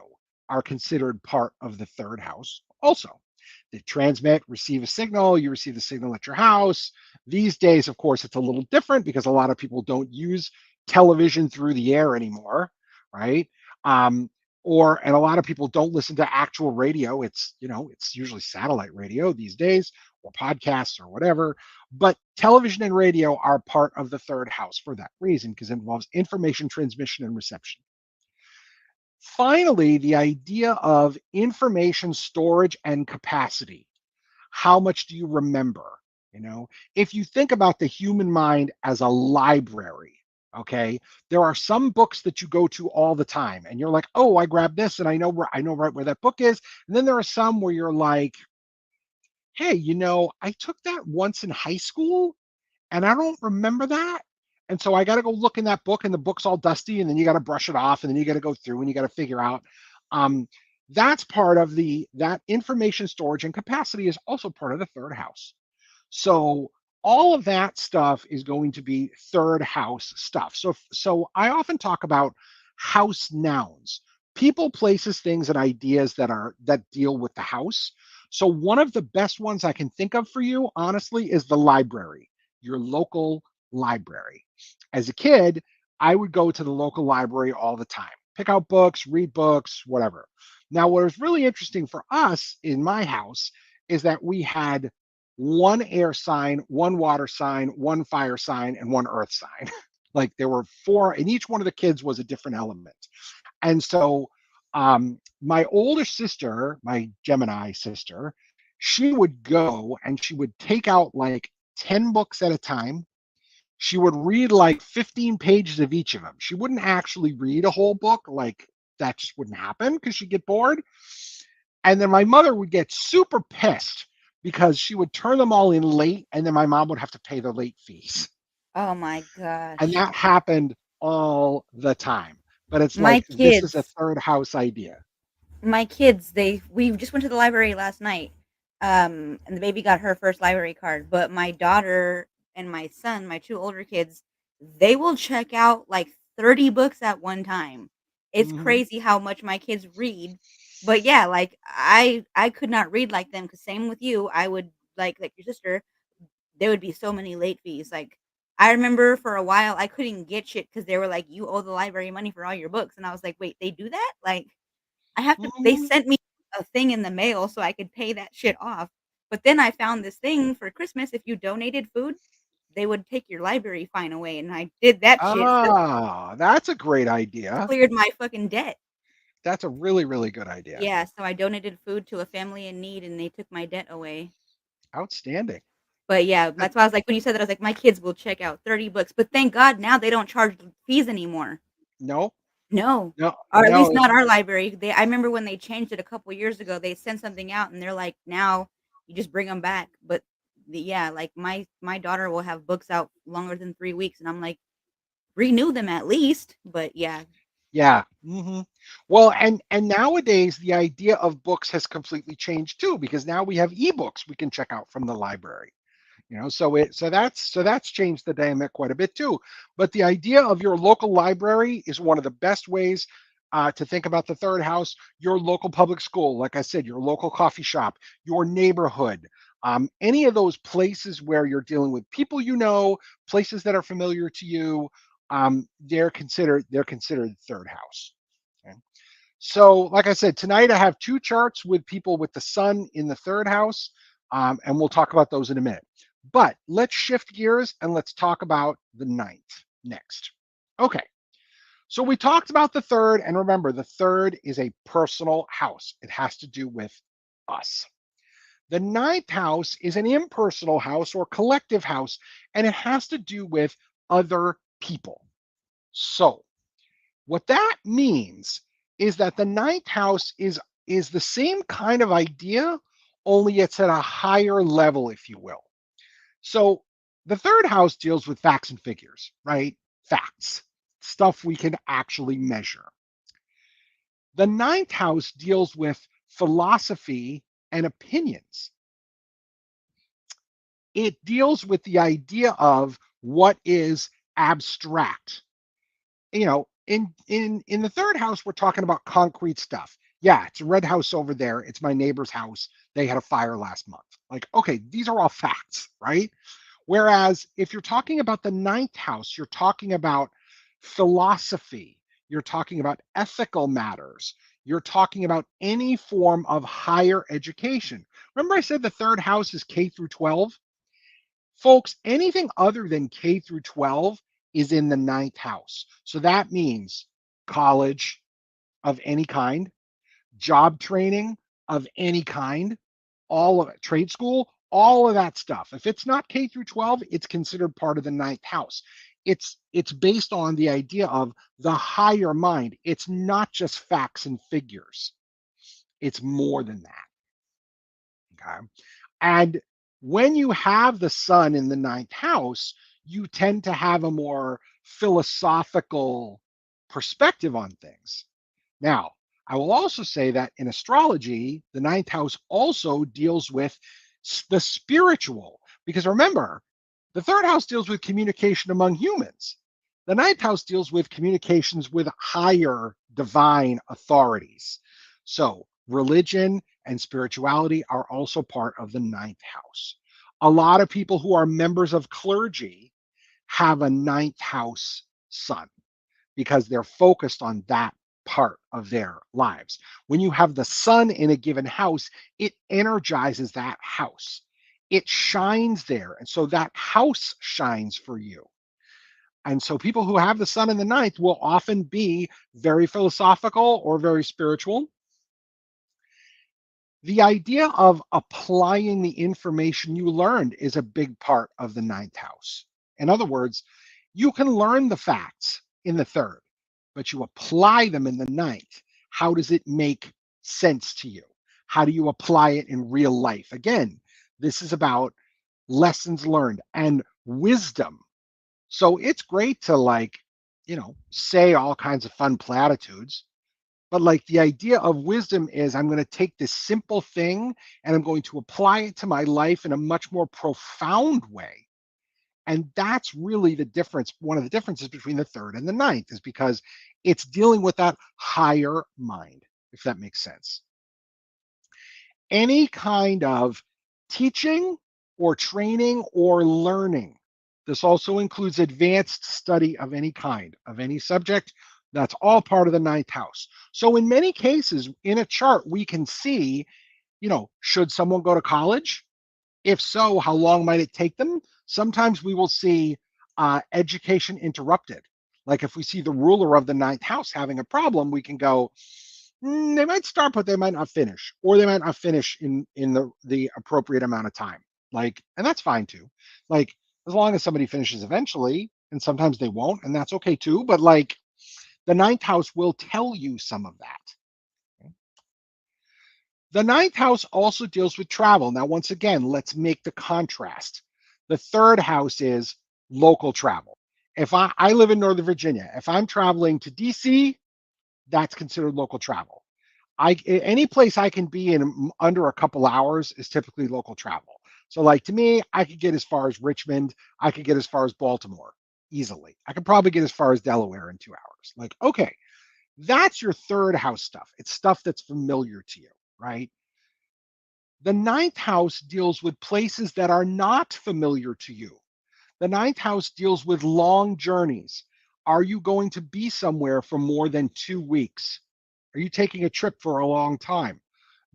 are considered part of the third house also. They transmit, receive a signal, you receive the signal at your house. These days, of course, it's a little different because a lot of people don't use television through the air anymore, right? Um, and a lot of people don't listen to actual radio. It's usually satellite radio these days or podcasts or whatever. But television and radio are part of the third house for that reason, because it involves information transmission and reception. Finally, the idea of information storage and capacity. How much do you remember? If you think about the human mind as a library, okay, there are some books that you go to all the time and you're like, oh, I grabbed this and I know right where that book is. And then there are some where you're like, hey, I took that once in high school and I don't remember that. And so I got to go look in that book, and the book's all dusty, and then you got to brush it off, and then you got to go through and you got to figure out. Um, that's part of that information storage and capacity is also part of the third house. So all of that stuff is going to be third house stuff. So I often talk about house nouns, people, places, things, and ideas that deal with the house. So one of the best ones I can think of for you, honestly, is the library, your local library. As a kid, I would go to the local library all the time, pick out books, read books, whatever. Now, what was really interesting for us in my house is that we had one air sign, one water sign, one fire sign, and one earth sign. Like there were four, and each one of the kids was a different element. And so my older sister, my Gemini sister, she would go and she would take out like 10 books at a time. She would read like 15 pages of each of them. She wouldn't actually read a whole book, like that just wouldn't happen because she'd get bored. And then my mother would get super pissed because she would turn them all in late, and then my mom would have to pay the late fees. Oh my And gosh. that happened all the time. But it's My like, this is a kids, third house idea. we just went to the library last night. And the baby got her first library card, but my daughter and my son, my two older kids, they will check out like 30 books at one time. It's Mm-hmm. crazy how much my kids read. But yeah, like I could not read like them, cuz same with you. I would like your sister, there would be so many late fees. Like I remember for a while I couldn't get shit cuz they were like, you owe the library money for all your books, and I was like, wait, they do that? Like I have to they Mm-hmm. sent me a thing in the mail so I could pay that shit off. But then I found this thing for Christmas, if you donated food, they would take your library fine away, and I did that shit, so Ah, that's a great idea. cleared my fucking debt. That's a really, really good idea. Yeah, so I donated food to a family in need, and they took my debt away. Outstanding. But yeah, That, that's why I was like when you said that, I was like, "My kids will check out 30 books," but thank God now they don't charge fees anymore. no, No, no, or at least no. not our library. I remember when they changed it a couple years ago, they sent something out and they're like, "Now you just bring them back." But yeah, like my daughter will have books out longer than 3 weeks, and I'm like, "Renew them at least." But yeah. Yeah. Well, and nowadays the idea of books has completely changed too, because now we have ebooks we can check out from the library. So that's changed the dynamic quite a bit too. But the idea of your local library is one of the best ways to think about the third house. Your local public school, like I said, your local coffee shop, your neighborhood, any of those places where you're dealing with people, places that are familiar to you, they're considered third house. Okay? So, like I said, tonight I have two charts with people with the sun in the third house, and we'll talk about those in a minute. But let's shift gears and let's talk about the ninth next. Okay, so we talked about the third, and remember, the third is a personal house. It has to do with us. The ninth house is an impersonal house or collective house, and it has to do with other people. So, what that means is that the ninth house is the same kind of idea, only it's at a higher level, if you will. So the third house deals with facts and figures, right? Facts, stuff we can actually measure. The ninth house deals with philosophy and opinions. It deals with the idea of what is abstract. In the third house, we're talking about concrete stuff. Yeah, it's a red house over there. It's my neighbor's house. They had a fire last month. Like, okay, these are all facts, right? Whereas if you're talking about the ninth house, you're talking about philosophy, you're talking about ethical matters, you're talking about any form of higher education. Remember, I said the third house is K through 12? Folks, anything other than K through 12 is in the ninth house. So that means college of any kind, job training of any kind, all of it, trade school, all of that stuff. If it's not K through 12, it's considered part of the ninth house. It's based on the idea of the higher mind. It's not just facts and figures. It's more than that. Okay. And when you have the sun in the ninth house, you tend to have a more philosophical perspective on things. Now, I will also say that in astrology, the ninth house also deals with the spiritual. Because remember, the third house deals with communication among humans. The ninth house deals with communications with higher divine authorities. So, religion and spirituality are also part of the ninth house. A lot of people who are members of clergy have a ninth house sun because they're focused on that part of their lives. When you have the sun in a given house, it energizes that house. It shines there. And so that house shines for you. And so people who have the sun in the ninth will often be very philosophical or very spiritual. The idea of applying the information you learned is a big part of the ninth house. In other words, you can learn the facts in the third, but you apply them in the ninth. How does it make sense to you? How do you apply it in real life? Again, this is about lessons learned and wisdom. So it's great to say all kinds of fun platitudes, but like the idea of wisdom is I'm going to take this simple thing and I'm going to apply it to my life in a much more profound way. And that's really the difference. One of the differences between the third and the ninth is because it's dealing with that higher mind, if that makes sense. Any kind of teaching or training or learning. This also includes advanced study of any kind, of any subject. That's all part of the ninth house. So in many cases in a chart, we can see, should someone go to college? If so, how long might it take them? Sometimes we will see education interrupted. Like if we see the ruler of the ninth house having a problem, we can go, they might start, but they might not finish, or they might not finish in the appropriate amount of time. And that's fine too. Like as long as somebody finishes eventually, and sometimes they won't, and that's okay too. But the ninth house will tell you some of that. The ninth house also deals with travel. Now, once again, let's make the contrast. The third house is local travel. If I live in Northern Virginia, if I'm traveling to DC, that's considered local travel. Any place I can be in under a couple hours is typically local travel. So to me, I could get as far as Richmond. I could get as far as Baltimore easily. I could probably get as far as Delaware in 2 hours. Okay, that's your third house stuff. It's stuff that's familiar to you, right? The ninth house deals with places that are not familiar to you. The ninth house deals with long journeys. Are you going to be somewhere for more than 2 weeks? Are you taking a trip for a long time?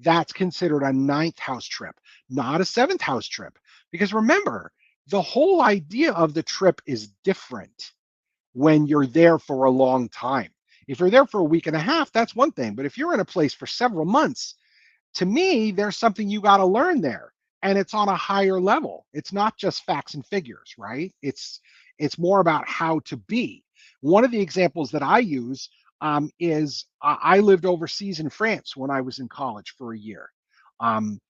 That's considered a ninth house trip, not a seventh house trip. Because remember, the whole idea of the trip is different when you're there for a long time. If you're there for a week and a half, that's one thing. But if you're in a place for several months, to me, there's something you got to learn there. And it's on a higher level. It's not just facts and figures, right? It's more about how to be. One of the examples that I use is I lived overseas in France when I was in college for a year. And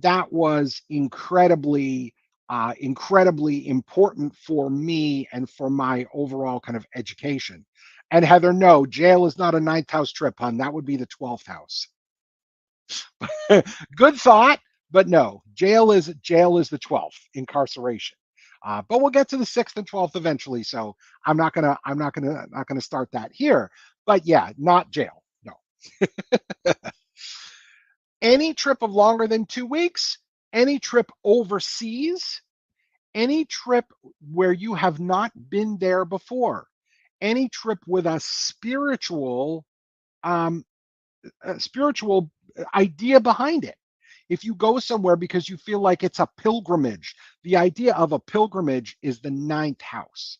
that was incredibly important for me and for my overall kind of education. And Heather, no, jail is not a ninth house trip, hon. That would be the 12th house. Good thought, but no, jail is the 12th, incarceration. But we'll get to the 6th and 12th eventually. So I'm not gonna start that here. But yeah, not jail. No. Any trip of longer than 2 weeks, any trip overseas, any trip where you have not been there before, any trip with um, a spiritual idea behind it. If you go somewhere because you feel like it's a pilgrimage, the idea of a pilgrimage is the ninth house.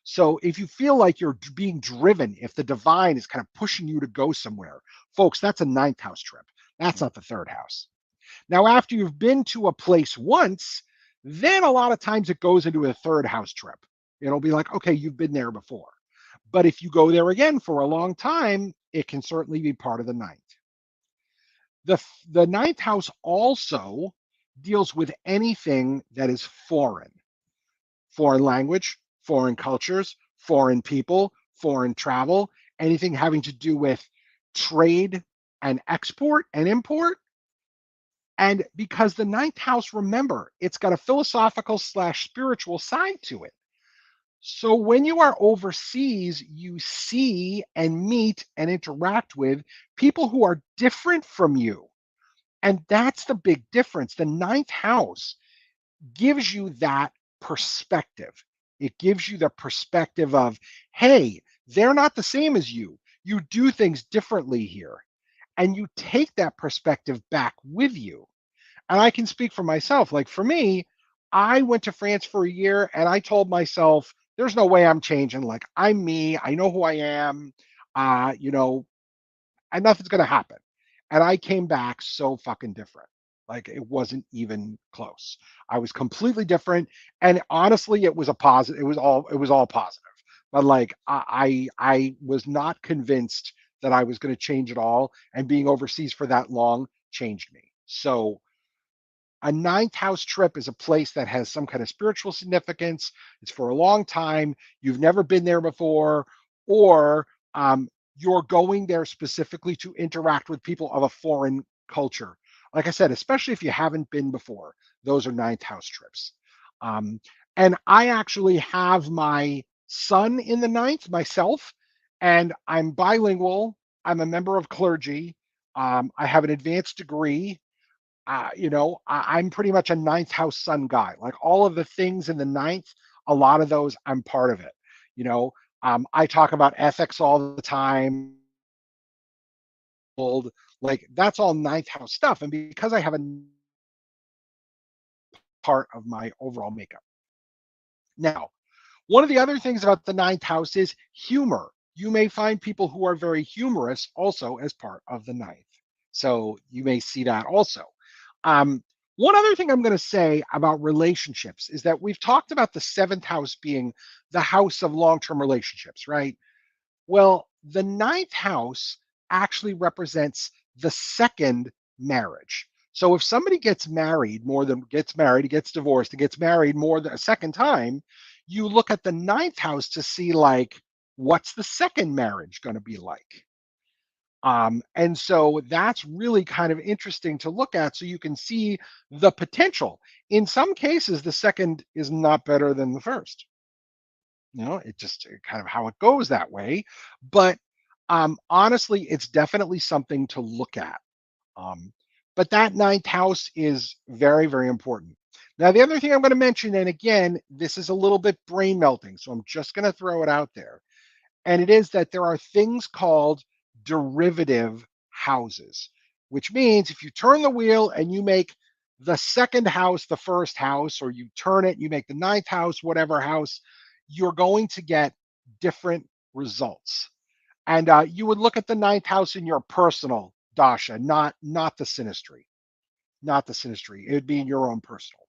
So if you feel like you're being driven, if the divine is kind of pushing you to go somewhere, folks, that's a ninth house trip. That's not the third house. Now, after you've been to a place once, then a lot of times it goes into a third house trip. It'll be like, okay, you've been there before. But if you go there again for a long time, it can certainly be part of the ninth. The ninth house also deals with anything that is foreign language, foreign cultures, foreign people, foreign travel, anything having to do with trade and export and import. And because the ninth house, remember, it's got a philosophical slash spiritual side to it. So when you are overseas, you see and meet and interact with people who are different from you. And that's the big difference. The ninth house gives you that perspective. It gives you the perspective of, hey, they're not the same as you. You do things differently here. And you take that perspective back with you. And I can speak for myself. Like for me, I went to France for a year and I told myself, there's no way I'm changing. Like I'm me. I know who I am. Uh, you know, and nothing's going to happen. And I came back so fucking different. Like it wasn't even close. I was completely different. And honestly, it was a positive. It was all positive. But like I was not convinced that I was going to change at all. And being overseas for that long changed me. So a ninth house trip is a place that has some kind of spiritual significance. It's for a long time. You've never been there before, or you're going there specifically to interact with people of a foreign culture. Like I said, especially if you haven't been before, those are ninth house trips. Um, and I actually have my son in the ninth myself, and I'm bilingual. I'm a member of clergy. I have an advanced degree. I'm pretty much a ninth house sun guy. Like all of the things in the ninth, a lot of those, I'm part of it. You know, I talk about ethics all the time. Like that's all ninth house stuff. And because I have a part of my overall makeup. Now, one of the other things about the ninth house is humor. You may find people who are very humorous also as part of the ninth. So you may see that also. Um, One other thing I'm going to say about relationships is that we've talked about the seventh house being the house of long term relationships, right? Well, the ninth house actually represents the second marriage. So if somebody gets married, gets divorced, and gets married more than a second time, you look at the ninth house to see like what's the second marriage going to be like. And so that's really kind of interesting to look at so you can see the potential. In some cases, the second is not better than the first. It just kind of how it goes that way. But honestly, it's definitely something to look at. Um, but that ninth house is very, very important. Now, the other thing I'm going to mention, and again, this is a little bit brain melting, so I'm just going to throw it out there, and it is that there are things called derivative houses, which means if you turn the wheel and you make the second house the first house, or you turn it, you make the ninth house, whatever house, you're going to get different results. And you would look at the ninth house in your personal dasha, not the synastry, not the synastry. It would be in your own personal.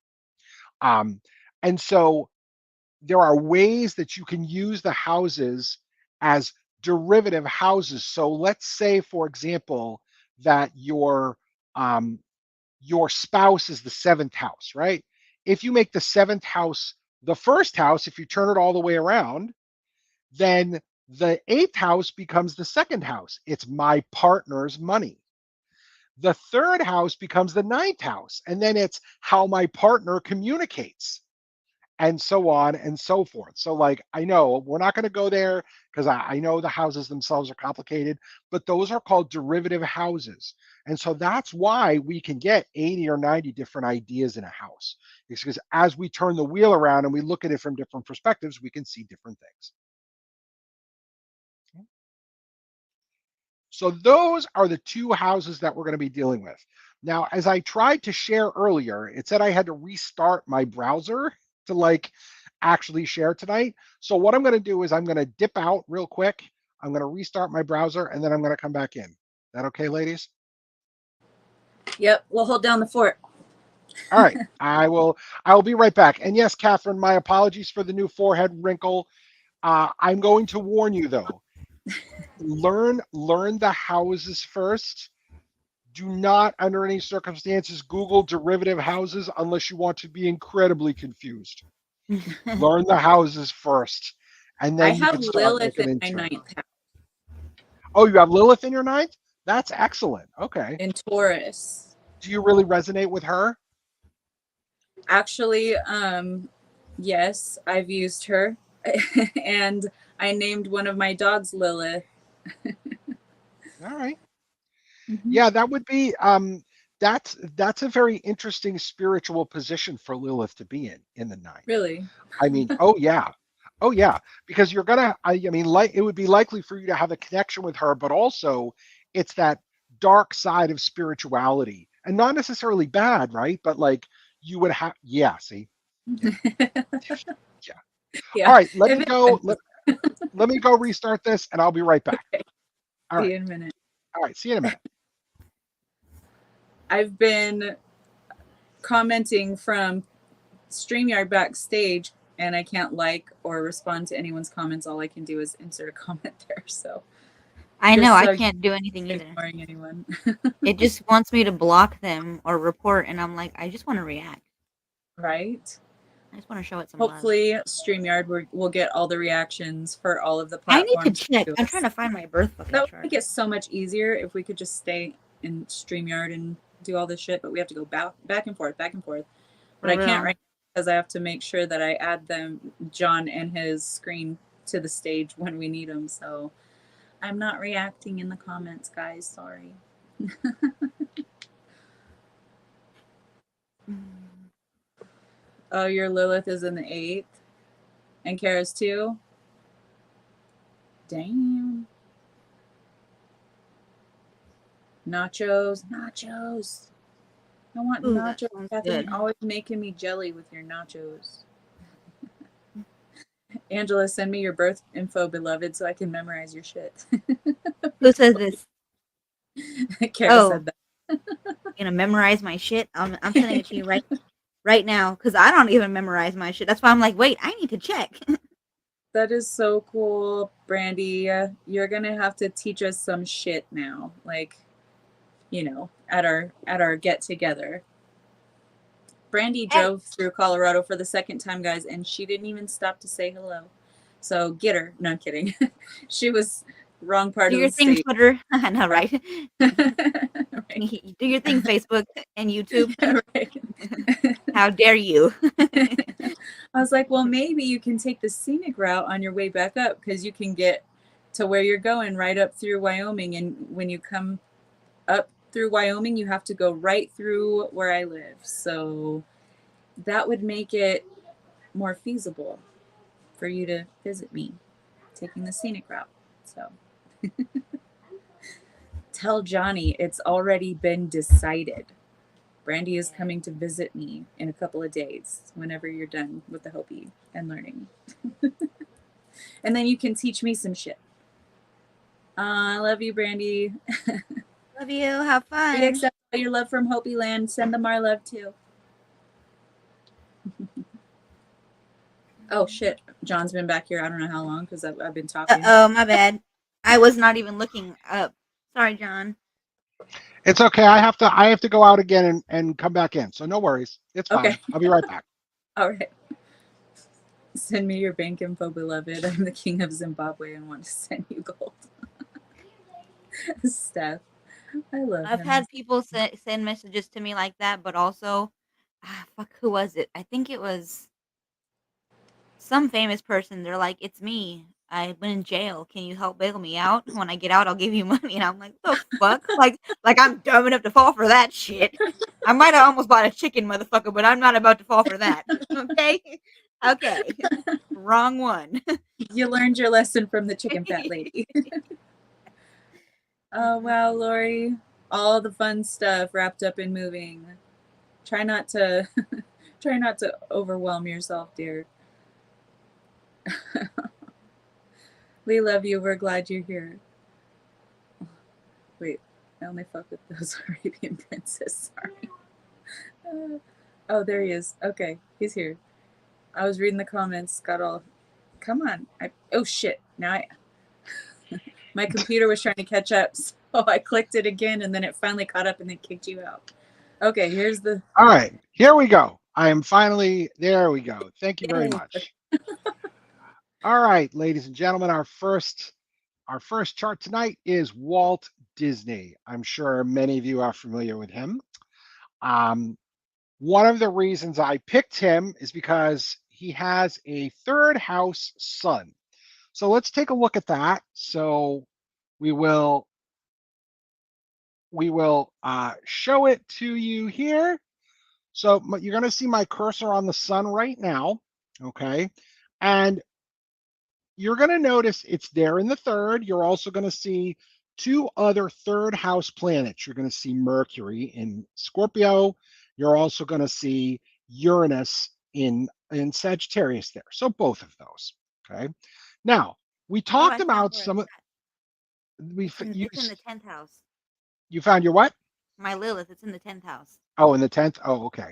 Um, and so there are ways that you can use the houses as derivative houses. So let's say, for example, that your spouse is the seventh house, right? If you make the seventh house the first house, if you turn it all the way around, then the eighth house becomes the second house. It's my partner's money. The third house becomes the ninth house, and then it's how my partner communicates. and so on and so forth. So, like, I know we're not going to go there because I know the houses themselves are complicated, but those are called derivative houses. And so that's why we can get 80 or 90 different ideas in a house. It's because as we turn the wheel around and we look at it from different perspectives, we can see different things. So those are the two houses that we're going to be dealing with. Now, as I tried to share earlier, it said I had to restart my browser to like actually share tonight. So what I'm going to do is I'm going to dip out real quick. I'm going to restart my browser and then I'm going to come back in. That okay, ladies? Yep, we'll hold down the fort. All right. I will be right back. And yes, Catherine, my apologies for the new forehead wrinkle. I'm going to warn you though. Learn the houses first. Do not, under any circumstances, Google derivative houses unless you want to be incredibly confused. Learn the houses first, and I then you have can start Lilith looking in my into it. ninth house Oh, you have Lilith in your ninth? That's excellent. Okay. in Taurus. Do you really resonate with her? Actually, yes, I've used her. And I named one of my dogs Lilith. All right. Mhm. Yeah, that would be that's a very interesting spiritual position for Lilith to be in the ninth. Really? I mean, oh yeah. Oh yeah, because you're gonna I mean like it would be likely for you to have a connection with her, but also it's that dark side of spirituality. And not necessarily bad, right? But like you would have yeah, see. Yeah. Yeah. All Yeah. right, let If me it go let me go restart this and I'll be right back. okay, All see right. you in a minute. All right, see you in a minute. I've been commenting from StreamYard backstage and I can't like or respond to anyone's comments. All I can do is insert a comment there. So I know, just I so you're can't do anything either. ignoring anyone. It just wants me to block them or report, and I'm like, I just want to react. Right? I just want to show it some love. Hopefully, StreamYard will get all the reactions for all of the I need to platforms. check. I'm trying to find my birth fucking That would chart. make it so much easier if we could just stay in StreamYard and do all this shit, but we have to go back and forth, back and forth. But For I can't real. right now because I have to make sure that I add them, John and his screen, to the stage when we need them. So I'm not reacting in the comments, guys. Sorry. Oh, your Lilith is in the 8th. And Kara's too? Damn. Nachos. Nachos. I want Ooh, that nachos. sounds Catherine, good. you're always making me jelly with your nachos. Angela, send me your birth info, beloved, so I can memorize your shit. Who says this? Kara Oh, said that. you're gonna memorize my shit? I'm sending it to you right now because I don't even memorize my shit. That's why I'm like, wait, I need to check. That is so cool, Brandy. You're gonna have to teach us some shit now, like, at our get together. Brandy Hey, drove through Colorado for the second time, guys, and she didn't even stop to say hello. So get her. No, I'm kidding. She was wrong part do of your the thing, state. Twitter. I know, right? Right. Do your thing, Facebook and YouTube. Right. How dare you? I was like, well, maybe you can take the scenic route on your way back up because you can get to where you're going right up through Wyoming. And when you come up through Wyoming, you have to go right through where I live. So that would make it more feasible for you to visit me taking the scenic route. So tell Johnny it's already been decided. Brandy is coming to visit me in a couple of days whenever you're done with the Hopi and learning. And then you can teach me some shit. I love you, Brandy. Love you. Have We fun. accept all your love from Hopi Land. Send them our love too. Oh shit, John's been back here. I don't know how long because I've been talking. Oh, my bad. I was not even looking up. Sorry, John. It's okay. I have to go out again and come back in. So no worries. It's Okay, fine. I'll be right back. all right. Send me your bank info, beloved. I'm the king of Zimbabwe and want to send you gold. Steph, I love I've him. had people send messages to me like that, but also, fuck, who was it? I think it was some famous person, they're like, "It's me. I've been in jail. Can you help bail me out? When I get out, I'll give you money." And I'm like, "The fuck?" Like I'm dumb enough to fall for that shit. I might have almost bought a chicken, motherfucker, but I'm not about to fall for that. Okay? Okay. Wrong one. You learned your lesson from the chicken fat lady. Oh wow, Lori. All the fun stuff wrapped up in moving. Try not to try not to overwhelm yourself, dear. We love you. We're glad you're here. Wait, I only fuck with those Arabian princes. Sorry. Oh, there he is. Okay, he's here. I was reading the comments. Got all. Come on. Oh shit. Now my computer was trying to catch up, so I clicked it again, and then it finally caught up and then kicked you out. Okay, here's the. All right, here we go. I am finally, there we go. Thank you very much. All right, ladies and gentlemen, our first chart tonight is Walt Disney. I'm sure many of you are familiar with him. One of the reasons I picked him is because he has a third house sun. So let's take a look at that. So we will show it to you here. So you're going to see my cursor on the sun right now, okay? And you're going to notice it's there in the third. You're also going to see two other third house planets. You're going to see Mercury in Scorpio. You're also going to see Uranus in Sagittarius there. So both of those, okay? Now, we Oh, talked I found about where some, it's we at. you, It's in the 10th house. you found your what? My Lilith, it's in the 10th house. Oh, in the 10th? Oh, okay.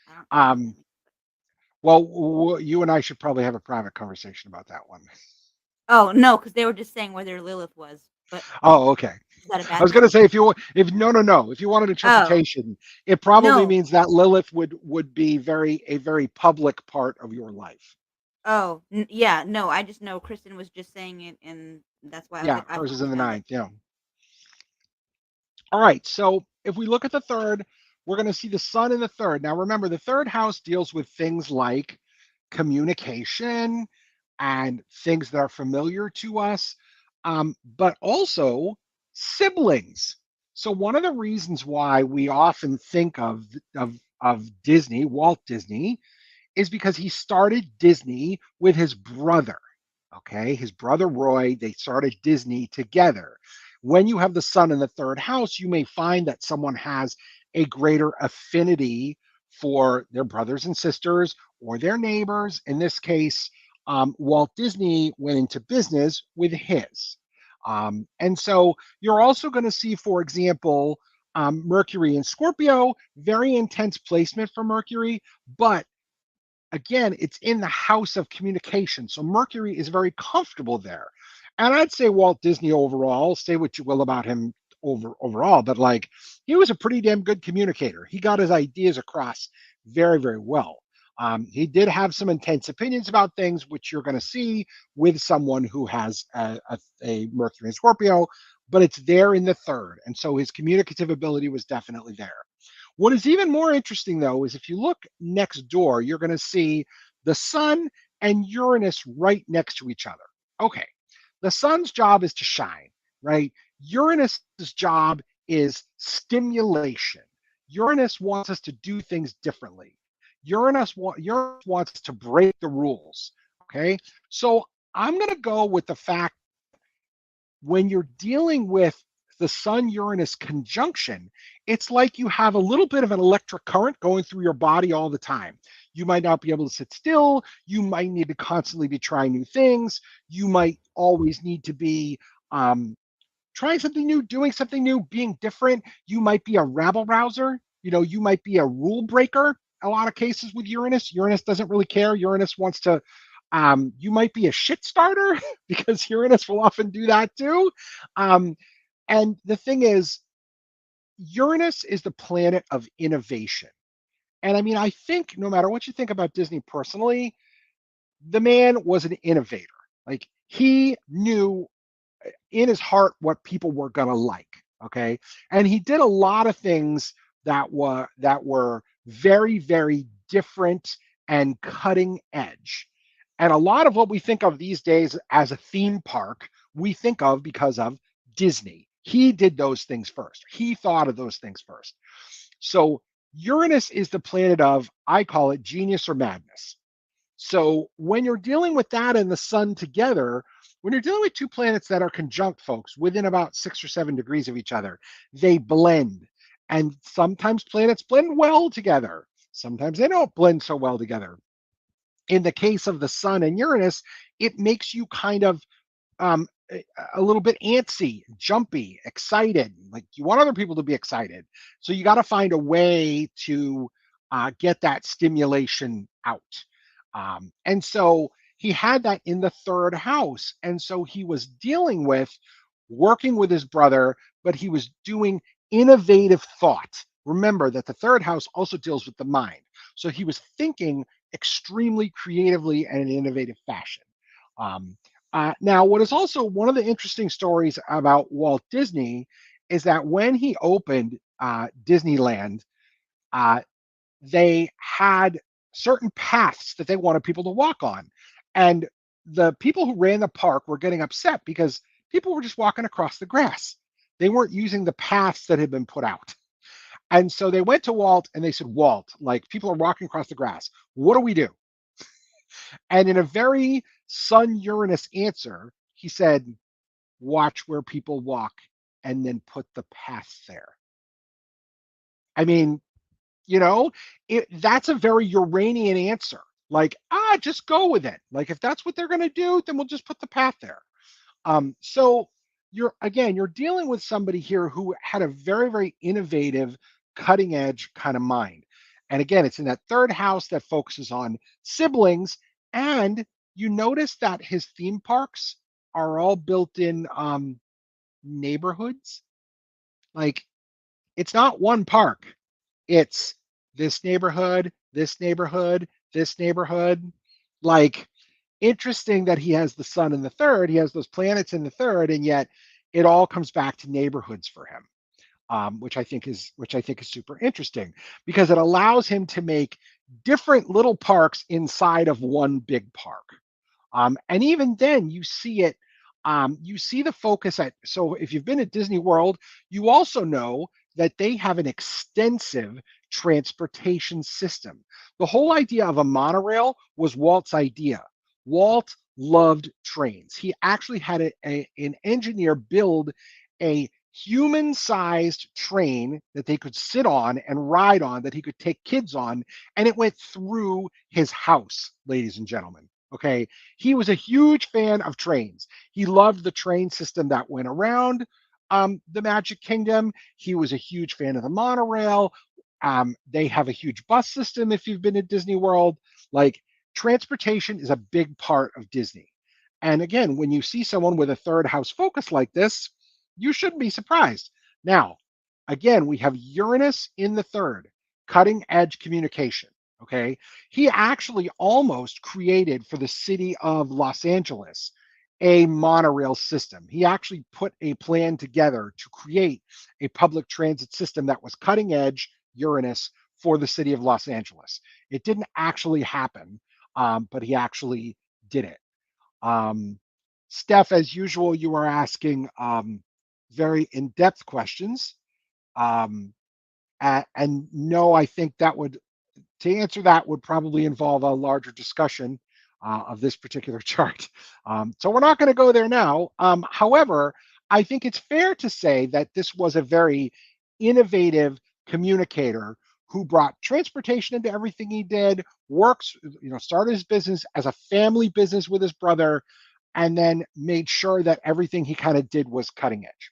I don't know what that means. Well, you and I should probably have a private conversation about that one. Oh, no, because they were just saying where their Lilith was. But Oh, okay. is that a I bad was going to thing? say if no, if you wanted Oh, interpretation, it probably no. means that Lilith would be a very public part of your life. Oh, yeah, no, I just know Kristen was just saying it, and that's why I was Yeah, like, I hers is fucking in the found it. ninth. Yeah. All right. So if we look at the third, we're going to see the sun in the third. Now, remember, the third house deals with things like communication and things that are familiar to us, but also siblings. So one of the reasons why we often think of Disney, Walt Disney, is because he started Disney with his brother. Okay, his brother Roy, they started Disney together. When you have the sun in the third house, you may find that someone has a greater affinity for their brothers and sisters or their neighbors. In this case, Walt Disney went into business with his. And so you're also going to see, for example, Mercury in Scorpio, very intense placement for Mercury, but again, it's in the house of communication. So Mercury is very comfortable there. And I'd say Walt Disney overall, say what you will about him overall, but like he was a pretty damn good communicator. He got his ideas across very, very well. He did have some intense opinions about things, which you're going to see with someone who has a Mercury in Scorpio, but it's there in the third. And so his communicative ability was definitely there. What is even more interesting, though, is if you look next door, you're going to see the sun and Uranus right next to each other. Okay, the sun's job is to shine, right? Uranus's job is stimulation. Uranus wants us to do things differently. Uranus wants us to break the rules. Okay, so I'm going to go with the fact when you're dealing with the Sun Uranus conjunction, it's like you have a little bit of an electric current going through your body all the time. You might not be able to sit still. You might need to constantly be trying new things. You might always need to be trying something new, doing something new, being different. You might be a rabble rouser. You might be a rule breaker. A lot of cases with Uranus, Uranus doesn't really care. Uranus wants to. You might be a shit starter because Uranus will often do that too. Um, and the thing is, Uranus is the planet of innovation. And I mean, I think no matter what you think about Disney personally, the man was an innovator. Like he knew in his heart what people were gonna like. Okay, and he did a lot of things that were very very different and cutting edge. And a lot of what we think of these days as a theme park, we think of because of Disney. He did those things first. He thought of those things first. So Uranus is the planet of, I call it genius or madness. So when you're dealing with that and the sun together, when you're dealing with two planets that are conjunct, folks, within about 6 or 7 degrees of each other, they blend. And sometimes planets blend well together. Sometimes they don't blend so well together. In the case of the sun and Uranus, it makes you kind of um, a little bit antsy, jumpy, excited. Like you want other people to be excited. So you got to find a way to get that stimulation out. And so he had that in the third house. And so he was dealing with working with his brother, but he was doing innovative thought. Remember that the third house also deals with the mind. So he was thinking extremely creatively and in an innovative fashion. Um, Now, what is also one of the interesting stories about Walt Disney is that when he opened Disneyland, uh, they had certain paths that they wanted people to walk on. And the people who ran the park were getting upset because people were just walking across the grass. They weren't using the paths that had been put out. And so they went to Walt and they said, Walt, like people are walking across the grass. What do we do? And in a very Sun Uranus answer, he said, watch where people walk and then put the path there. I mean, you know, that's a very Uranian answer. Like, just go with it. Like, if that's what they're going to do, then we'll just put the path there. So you're dealing with somebody here who had a very, very innovative, cutting edge kind of mind. And again, it's in that third house that focuses on siblings. And you notice that his theme parks are all built in neighborhoods. Like it's not one park. It's this neighborhood, this neighborhood, this neighborhood. Like interesting that he has the sun in the third, he has those planets in the third, and yet it all comes back to neighborhoods for him, which I think is super interesting because it allows him to make different little parks inside of one big park. And even then, you see it. You see the focus at. So if you've been at Disney World, you also know that they have an extensive transportation system. The whole idea of a monorail was Walt's idea. Walt loved trains. He actually had an engineer build a human-sized train that they could sit on and ride on, that he could take kids on, and it went through his house, ladies and gentlemen. Okay, he was a huge fan of trains. He loved the train system that went around the Magic Kingdom. He was a huge fan of the monorail. They have a huge bus system if you've been to Disney World. Like transportation is a big part of Disney. And again, when you see someone with a third house focus like this, you shouldn't be surprised. Now, again, we have Uranus in the third, cutting edge communication. Okay. He actually almost created for the city of Los Angeles a monorail system. He actually put a plan together to create a public transit system that was cutting edge Uranus for the city of Los Angeles. It didn't actually happen, but he actually did it. Um, Steph, as usual, you are asking very in depth questions. Um, and no, I think that would to answer that would probably involve a larger discussion of this particular chart. So we're not going to go there now. However, I think it's fair to say that this was a very innovative communicator who brought transportation into everything he did, works, started his business as a family business with his brother, and then made sure that everything he kind of did was cutting edge.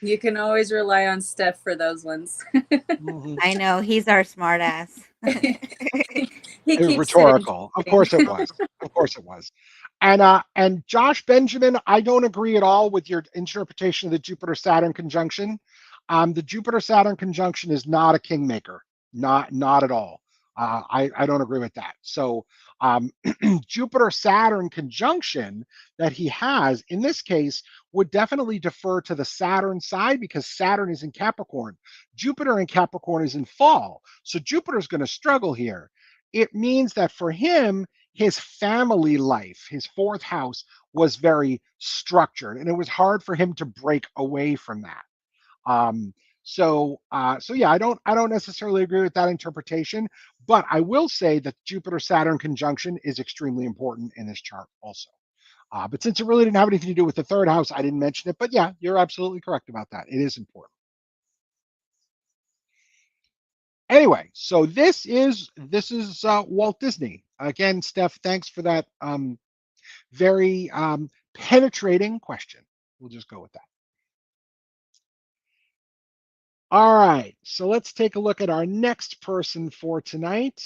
You can always rely on Steph for those ones. Mm-hmm. I know he's our smart ass. He keeps Rhetorical. Of course it was. Of course it was. And Josh Benjamin, I don't agree at all with your interpretation of the Jupiter Saturn conjunction. The Jupiter Saturn conjunction is not a kingmaker, not at all. I don't agree with that. So Jupiter Saturn conjunction that he has in this case would definitely defer to the Saturn side because Saturn is in Capricorn. Jupiter in Capricorn is in fall. So Jupiter is going to struggle here. it means that for him, his family life, his fourth house, was very structured, and it was hard for him to break away from that. Um, so yeah, I don't necessarily agree with that interpretation, but I will say that Jupiter Saturn conjunction is extremely important in this chart also. But since it really didn't have anything to do with the third house, I didn't mention it. But yeah, you're absolutely correct about that. It is important. Anyway, so this is Walt Disney again. Steph, thanks for that very penetrating question. We'll just go with that. All right, so let's take a look at our next person for tonight,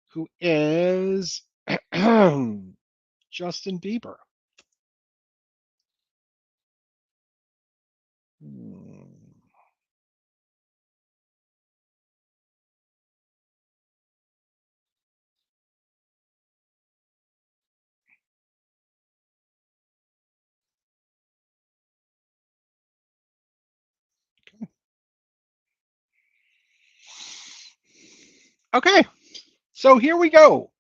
who is Justin Bieber. Hmm. Okay, so here we go.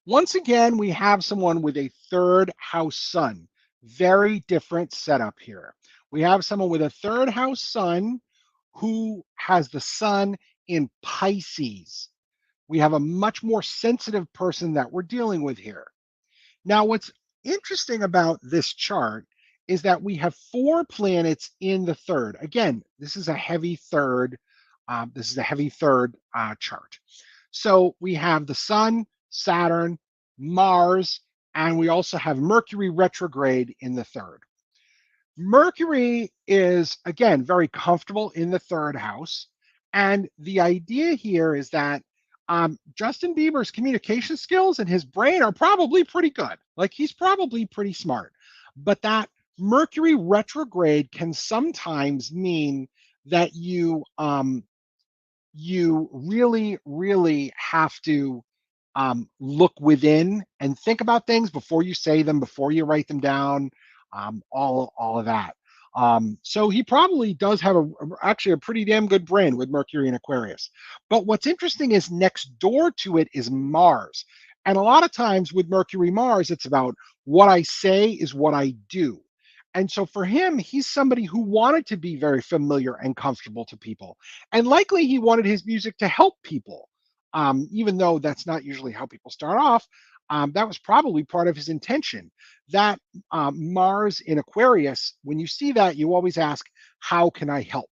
Once again, we have someone with a third house sun. Very different setup here. We have someone with a third house sun who has the sun in Pisces. We have a much more sensitive person that we're dealing with here. Now, what's interesting about this chart is that we have four planets in the third. Again, this is a heavy third. This is a heavy third chart. So we have the Sun, Saturn, Mars, and we also have Mercury retrograde in the third. Mercury is, again, very comfortable in the third house. And the idea here is that Justin Bieber's communication skills and his brain are probably pretty good. Like he's probably pretty smart. But that Mercury retrograde can sometimes mean that you really, really have to look within and think about things before you say them, before you write them down, all of that. So he probably does have actually a pretty damn good brain with Mercury and Aquarius. But what's interesting is next door to it is Mars. And a lot of times with Mercury Mars, it's about what I say is what I do. And so for him, he's somebody who wanted to be very familiar and comfortable to people. And likely he wanted his music to help people, even though that's not usually how people start off. That was probably part of his intention. That Mars in Aquarius, when you see that, you always ask, how can I help?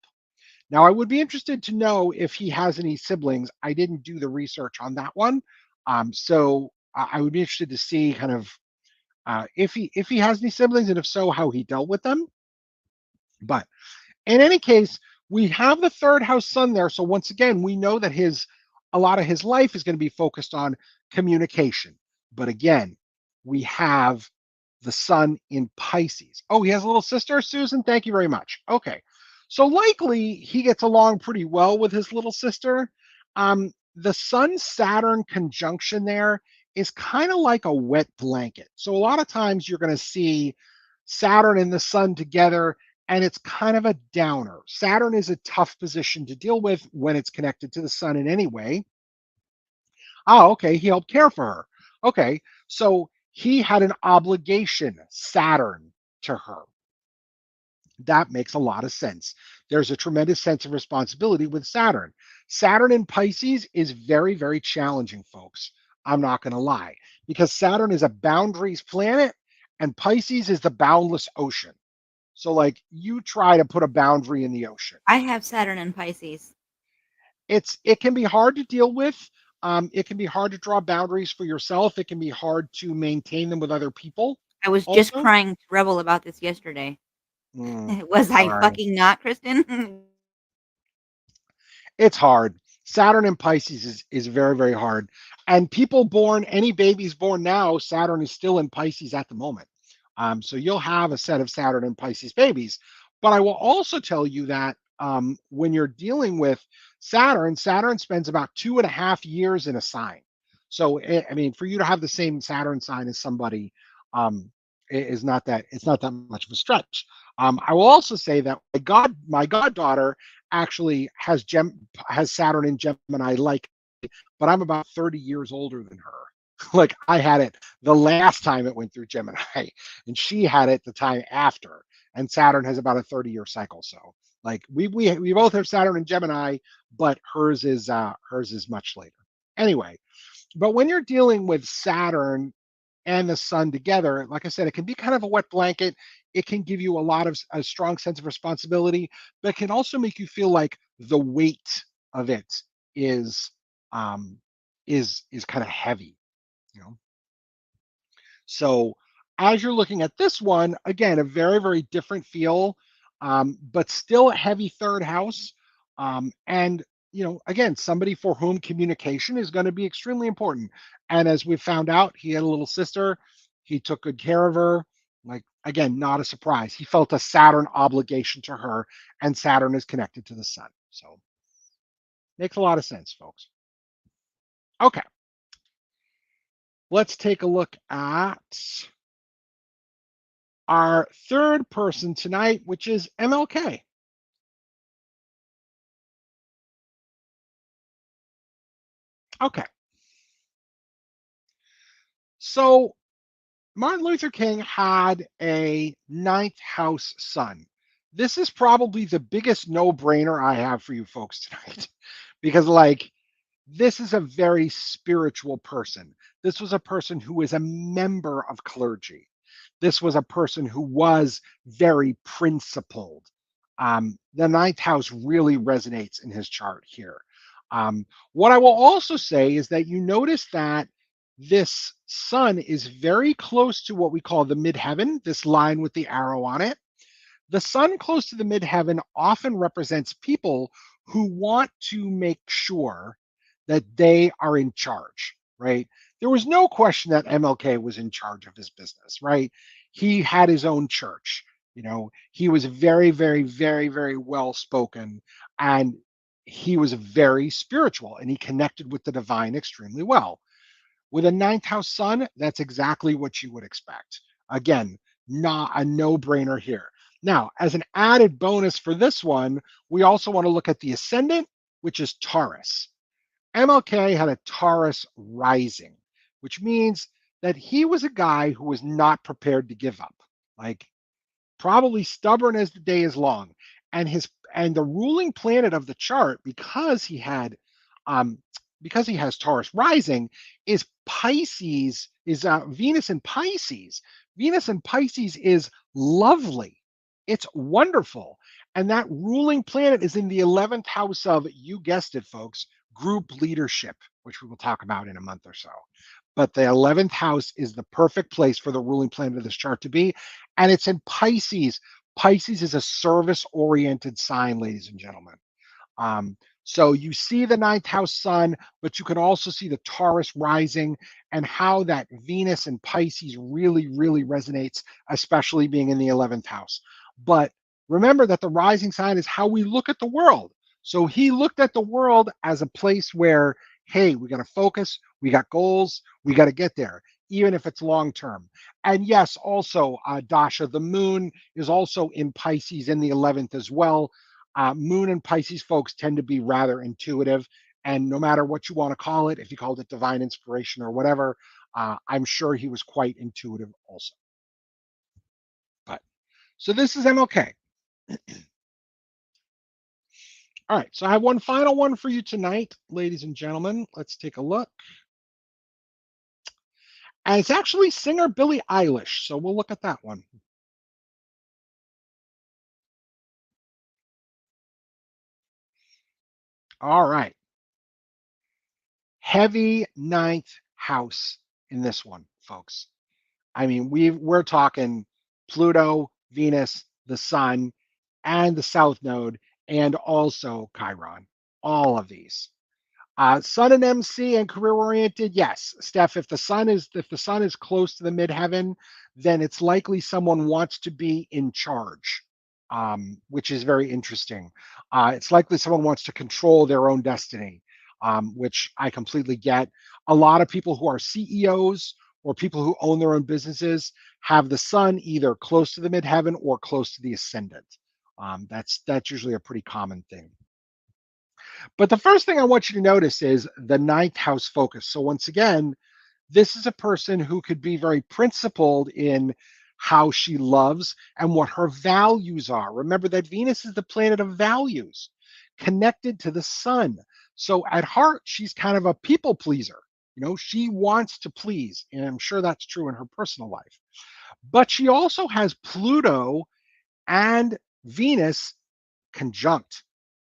Now, I would be interested to know if he has any siblings. I didn't do the research on that one. So I would be interested to see kind of if he has any siblings, and if so, how he dealt with them. But in any case, we have the third house sun there. So once again, we know that his a lot of his life is going to be focused on communication. But again, we have the sun in Pisces. Oh, he has a little sister, Susan. Thank you very much. Okay. So likely he gets along pretty well with his little sister. The Sun Saturn conjunction there is kind of like a wet blanket. So a lot of times you're going to see Saturn and the Sun together, and it's kind of a downer. Saturn is a tough position to deal with when it's connected to the Sun in any way. Oh, okay, he helped care for her. Okay, so he had an obligation, Saturn, to her. That makes a lot of sense. There's a tremendous sense of responsibility with Saturn. Saturn in Pisces is very, very challenging, folks. I'm not going to lie, because Saturn is a boundaries planet and Pisces is the boundless ocean. So, like, you try to put a boundary in the ocean. I have Saturn and Pisces. It can be hard to deal with. It can be hard to draw boundaries for yourself. It can be hard to maintain them with other people. I was just Also, crying to Rebel about this yesterday. mm, Was I sorry. fucking not, Kristen? It's hard. Saturn in Pisces is very, very hard. And people born, any babies born now, Saturn is still in Pisces at the moment. So you'll have a set of Saturn and Pisces babies. But I will also tell you that when you're dealing with Saturn, Saturn spends about 2.5 years in a sign. So I mean, for you to have the same Saturn sign as somebody is not that it's not that much of a stretch. I will also say that my goddaughter actually has Saturn in Gemini like but I'm about 30 years older than her. Like I had it the last time it went through Gemini, and she had it the time after. And Saturn has about a 30-year cycle. So like we both have Saturn and Gemini, but hers is much later. Anyway, but when you're dealing with Saturn and the sun together, like I said, it can be kind of a wet blanket. It can give you a strong sense of responsibility, but it can also make you feel like the weight of it is um, is kind of heavy, you know. So as you're looking at this one, again, a very, very different feel, but still a heavy third house. And, again, somebody for whom communication is going to be extremely important. And as we found out, he had a little sister. He took good care of her. Like, again, not a surprise. He felt a Saturn obligation to her, and Saturn is connected to the sun. So makes a lot of sense, folks. Okay. Let's take a look at our third person tonight, which is MLK. Okay. So Martin Luther King had a ninth house son. This is probably the biggest no brainer I have for you folks tonight because, like, this is a very spiritual person. This was a person who was a member of clergy. This was a person who was very principled. The ninth house really resonates in his chart here. What I will also say is that you notice that this sun is very close to what we call the midheaven, this line with the arrow on it. The sun close to the midheaven often represents people who want to make sure that they are in charge, right? There was no question that MLK was in charge of his business, right? He had his own church. He was very, very, very, very well spoken, and he was very spiritual, and he connected with the divine extremely well. With a ninth house sun, that's exactly what you would expect. Again, not a no brainer here. Now, as an added bonus for this one, we also want to look at the ascendant, which is Taurus. MLK had a Taurus rising, which means that he was a guy who was not prepared to give up. Like, probably stubborn as the day is long. And the ruling planet of the chart, um, because he has Taurus rising, is Pisces, is Venus in Pisces. Venus in Pisces is lovely. It's wonderful. And that ruling planet is in the 11th house of, you guessed it, folks, group leadership, which we will talk about in a month or so. But the 11th house is the perfect place for the ruling planet of this chart to be. And it's in Pisces. Pisces is a service oriented sign, ladies and gentlemen. So you see the ninth house sun, but you can also see the Taurus rising and how that Venus and Pisces really, really resonates, especially being in the 11th house. But remember that the rising sign is how we look at the world. So he looked at the world as a place where, hey, we got to focus, we got goals, we got to get there, even if it's long term. And yes, also, Dasha, the moon is also in Pisces in the 11th as well. Moon and Pisces folks tend to be rather intuitive. And no matter what you want to call it, if you called it divine inspiration or whatever, I'm sure he was quite intuitive also. But so this is MLK. All right, so I have one final one for you tonight, ladies and gentlemen. Let's take a look. And it's actually singer Billie Eilish, so we'll look at that one. All right. Heavy ninth house in this one, folks. I mean, we're talking Pluto, Venus, the Sun, and the South Node, and also Chiron. All of these. Sun and MC and career oriented, yes, Steph. If the sun is close to the midheaven, then it's likely someone wants to be in charge, which is very interesting. It's likely someone wants to control their own destiny, which I completely get. A lot of people who are CEOs or people who own their own businesses have the sun either close to the midheaven or close to the ascendant. That's usually a pretty common thing. But the first thing I want you to notice is the ninth house focus. So once again, this is a person who could be very principled in how she loves and what her values are. Remember that Venus is the planet of values, connected to the sun. So at heart, she's kind of a people pleaser. She wants to please, and I'm sure that's true in her personal life. But she also has Pluto and Venus conjunct.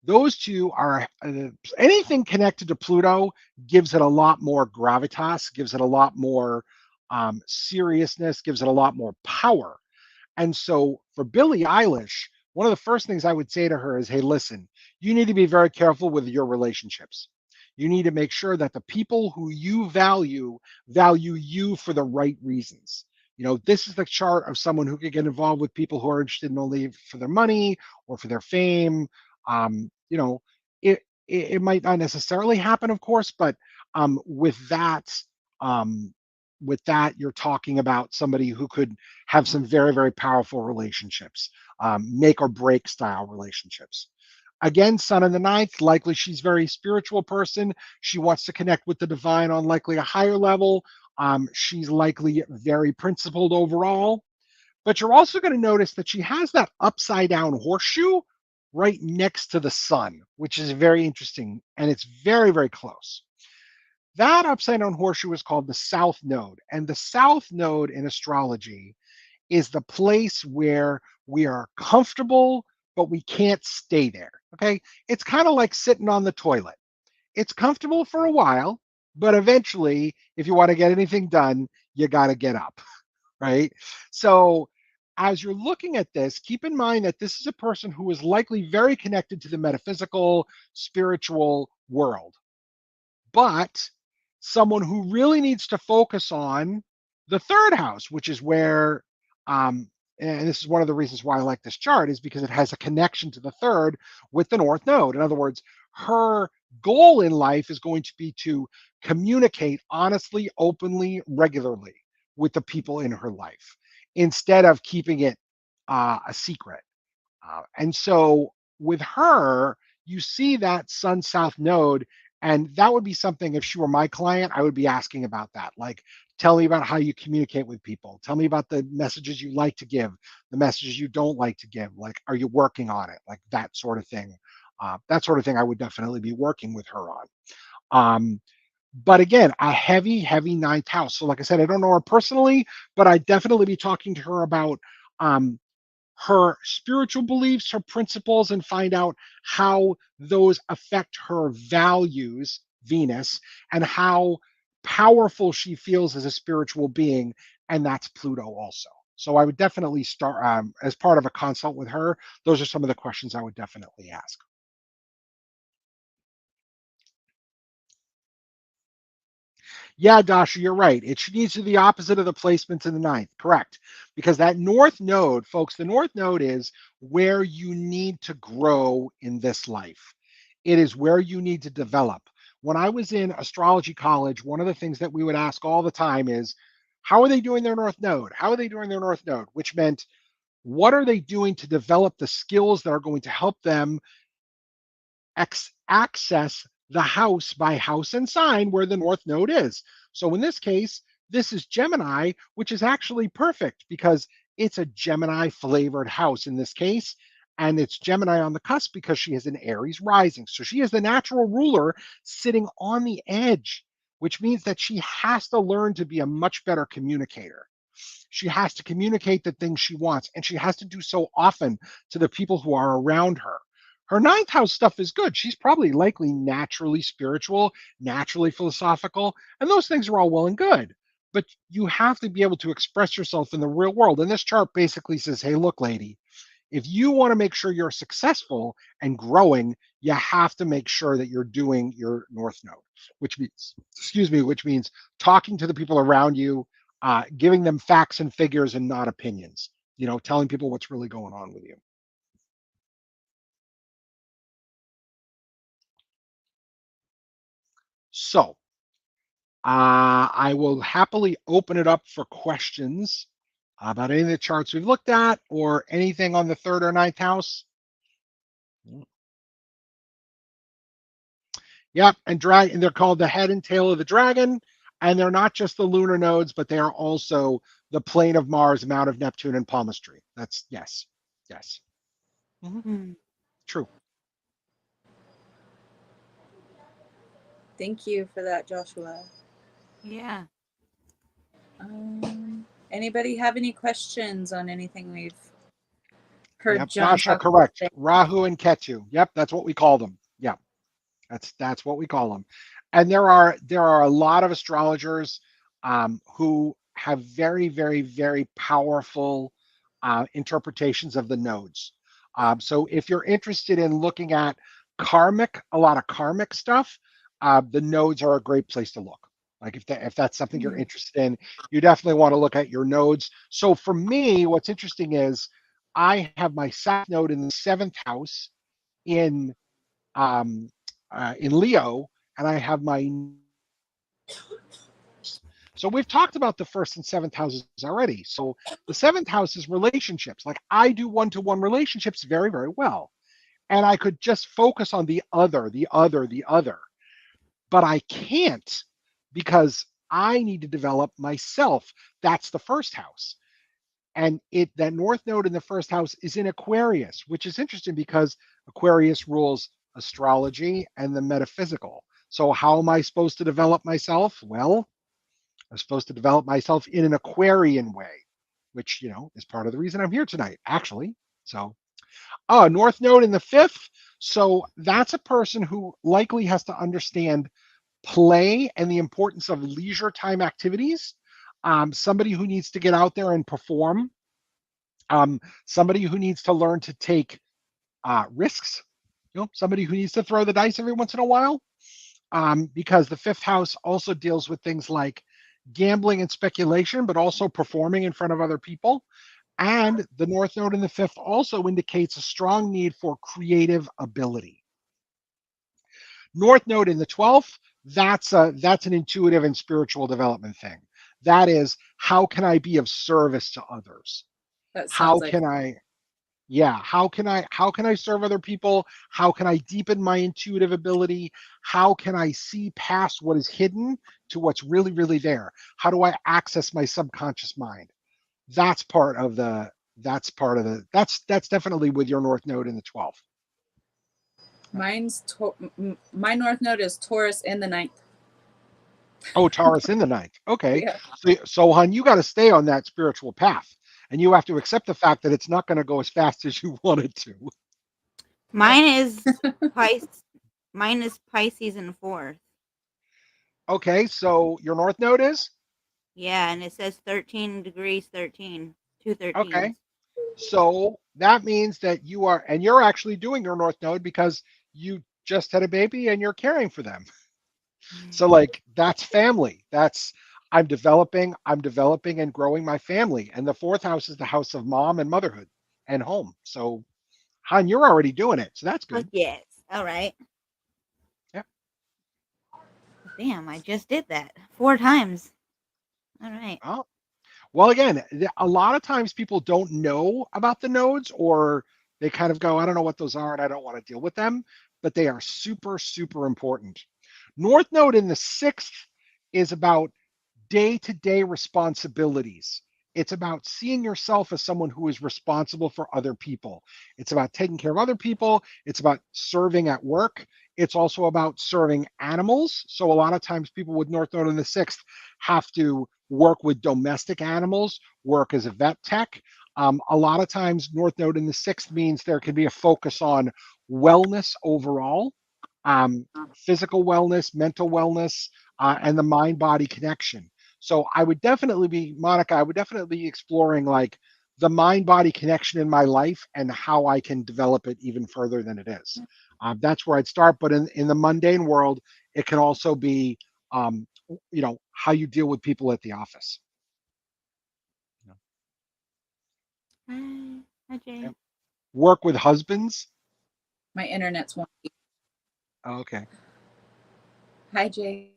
Those two are anything connected to Pluto gives it a lot more gravitas, gives it a lot more seriousness, gives it a lot more power. And so for Billie Eilish, one of the first things I would say to her is, hey, listen, you need to be very careful with your relationships. You need to make sure that the people who you value you for the right reasons. This is the chart of someone who could get involved with people who are interested in only for their money or for their fame. It might not necessarily happen, of course, but with um, that, you're talking about somebody who could have some very, very powerful relationships, make or break style relationships. Again, Sun in the ninth, likely she's a very spiritual person. She wants to connect with the divine on likely a higher level. She's likely very principled overall. But you're also going to notice that she has that upside down horseshoe right next to the sun, which is very interesting. And it's very, very close. That upside down horseshoe is called the South Node. And the South Node in astrology is the place where we are comfortable, but we can't stay there. Okay. It's kind of like sitting on the toilet. It's comfortable for a while, but eventually, if you want to get anything done, you got to get up. Right. So, as you're looking at this, keep in mind that this is a person who is likely very connected to the metaphysical, spiritual world, but someone who really needs to focus on the third house, which is where, and this is one of the reasons why I like this chart, is because it has a connection to the third with the North Node. In other words, her goal in life is going to be to communicate honestly, openly, regularly with the people in her life instead of keeping it a secret. And so with her, you see that Sun South node, and that would be something if she were my client, I would be asking about that. Like, tell me about how you communicate with people. Tell me about the messages you like to give, the messages you don't like to give. Like, are you working on it? Like that sort of thing. That sort of thing I would definitely be working with her on. Um, but again, a heavy, heavy ninth house. So, like I said, I don't know her personally, but I'd definitely be talking to her about um, her spiritual beliefs, her principles, and find out how those affect her values, Venus, and how powerful she feels as a spiritual being. And that's Pluto also. So I would definitely start as part of a consult with her. Those are some of the questions I would definitely ask. Yeah, Dasha, you're right. It needs to be the opposite of the placements in the ninth. Correct. Because that north node, folks, the north node is where you need to grow in this life. It is where you need to develop. When I was in astrology college, one of the things that we would ask all the time is, how are they doing their north node? How are they doing their north node? Which meant, what are they doing to develop the skills that are going to help them access the house by house and sign where the north node is. So in this case, this is Gemini, which is actually perfect because it's a Gemini flavored house in this case. And it's Gemini on the cusp because she has an Aries rising. So she is the natural ruler sitting on the edge, which means that she has to learn to be a much better communicator. She has to communicate the things she wants, and she has to do so often to the people who are around her. Her ninth house stuff is good. She's probably likely naturally spiritual, naturally philosophical, and those things are all well and good. But you have to be able to express yourself in the real world. And this chart basically says, hey, look, lady, if you want to make sure you're successful and growing, you have to make sure that you're doing your North Node, which means, excuse me, which means talking to the people around you, giving them facts and figures and not opinions, telling people what's really going on with you. So I will happily open it up for questions about any of the charts we've looked at or anything on the third or ninth house. Yep, and they're called the head and tail of the dragon, and they're not just the lunar nodes, but they are also the plane of Mars, Mount of Neptune, and palmistry. That's yes, yes, hmm Hmm. true. Thank you for that, Joshua. Yeah. Anybody have any questions on anything we've heard Yep, John Josh, are talk correct. about? Rahu and Ketu. Yep, that's what we call them. Yep. That's what we call them. And there are a lot of astrologers who have very, very, very powerful interpretations of the nodes. So if you're interested in looking at a lot of karmic stuff, the nodes are a great place to look. Like if that's something you're interested in, you definitely want to look at your nodes. So for me, what's interesting is I have my South node in the seventh house in um, in Leo, and I have my. So we've talked about the first and seventh houses already. So the seventh house is relationships. Like I do one-to-one relationships very, very well, and I could just focus on the other, the other, the other, but I can't because I need to develop myself. That's the first house. And it that north node in the first house is in Aquarius, which is interesting because Aquarius rules astrology and the metaphysical. So how am I supposed to develop myself? Well, I'm supposed to develop myself in an Aquarian way, which is part of the reason I'm here tonight, actually. So, north node in the fifth. So that's a person who likely has to understand play and the importance of leisure time activities. Somebody who needs to get out there and perform, somebody who needs to learn to take risks, somebody who needs to throw the dice every once in a while, because the fifth house also deals with things like gambling and speculation, but also performing in front of other people. And the north node in the fifth also indicates a strong need for creative ability. North node in the 12th, that's an intuitive and spiritual development thing. That is, how can I be of service to others? That How sounds like can I Yeah, how can I serve other people? How can I deepen my intuitive ability? How can I see past what is hidden to what's really, really there? How do I access my subconscious mind? That's part of the that's definitely with your north node in the 12th. my north node is Taurus in the ninth. Oh, Taurus in the ninth. Okay. Yeah. So hon, you got to stay on that spiritual path. And you have to accept the fact that it's not going to go as fast as you want it to. Mine is Pisces. Mine is Pisces in fourth. Okay, so your north node is? Yeah, and it says 13 degrees 13. Two 13s. Okay. So that means that you're actually doing your North Node because you just had a baby and you're caring for them. So like that's family. I'm developing and growing my family. And the fourth house is the house of mom and motherhood and home. So hon, you're already doing it. So that's Fuck good. yes. All right. Yeah. Damn, I just did that 4 times. All right. Oh, well, again, a lot of times people don't know about the nodes or they kind of go, I don't know what those are and I don't want to deal with them, but they are super, super important. North Node in the sixth is about day to day responsibilities. It's about seeing yourself as someone who is responsible for other people. It's about taking care of other people. It's about serving at work. It's also about serving animals. So, a lot of times, people with North Node in the sixth have to work with domestic animals, work as a vet tech. A lot of times, North Node in the sixth means there can be a focus on wellness overall, um, physical wellness, mental wellness, and the mind body connection. So Monica, I would definitely be exploring like the mind body connection in my life and how I can develop it even further than it is. That's where I'd start. But in the mundane world, it can also be, how you deal with people at the office. Hi. Hi, Jay. Work with husbands. My internet's one. Oh, okay. Hi, Jay.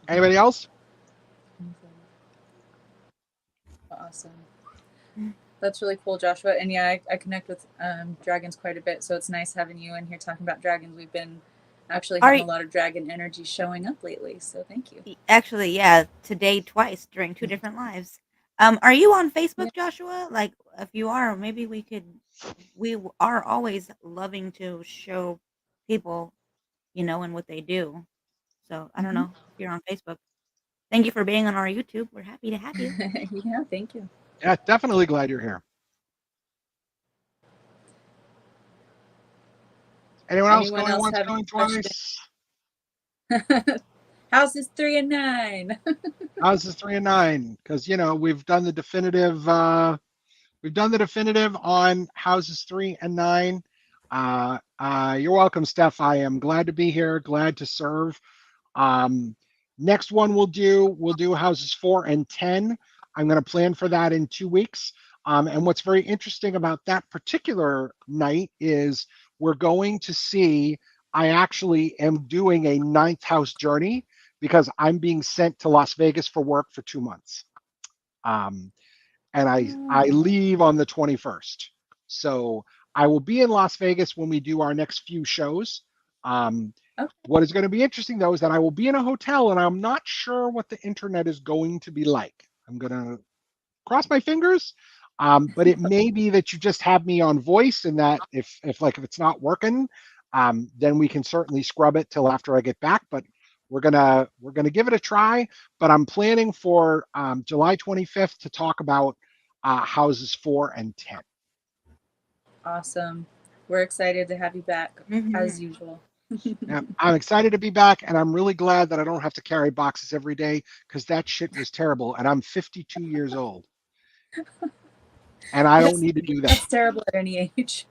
Anybody else? Awesome. That's really cool, Joshua. And yeah, I connect with dragons quite a bit, so it's nice having you in here talking about dragons. We've been actually Are having a lot of dragon energy showing up lately, so thank you. actually, yeah, today twice during two different lives. Are you on Yeah. Facebook, Joshua? Like, if you are, maybe we could. Are always loving to show people, and what they do. So I don't Hmm. know if you're on Facebook. Thank you for being on our YouTube. We're happy to have you. Yeah, thank you. Yeah, definitely glad you're here. Anyone else Anyone going else once, have any going questions? twice? Houses 3 and 9. How's this 3 and 9? Because we've done the definitive. We've done the definitive on houses 3 and 9. You're welcome, Steph. I am glad to be here. Glad to serve. Um, Next one we'll do houses 4 and 10. I'm going to plan for that in 2 weeks. And what's very interesting about that particular night is we're going to see. I actually am doing a ninth house journey because I'm being sent to Las Vegas for work for 2 months. Um, and I Oh, leave on the 21st. So I will be in Las Vegas when we do our next few shows. Um, okay. what is going to be interesting though is that I will be in a hotel and I'm not sure what the internet is going to be like. I'm going to cross my fingers. But it may be that you just have me on voice and that if it's not working, then we can certainly scrub it till after I get back. But we're gonna give it a try. But I'm planning for July 25th to talk about houses 4 and 10. Awesome. We're excited to have you back as Mhm. usual. Yeah, I'm excited to be back, and I'm really glad that I don't have to carry boxes every day because that shit was terrible. And I'm 52 years old, and I don't That's need to do that. that's terrible at any age.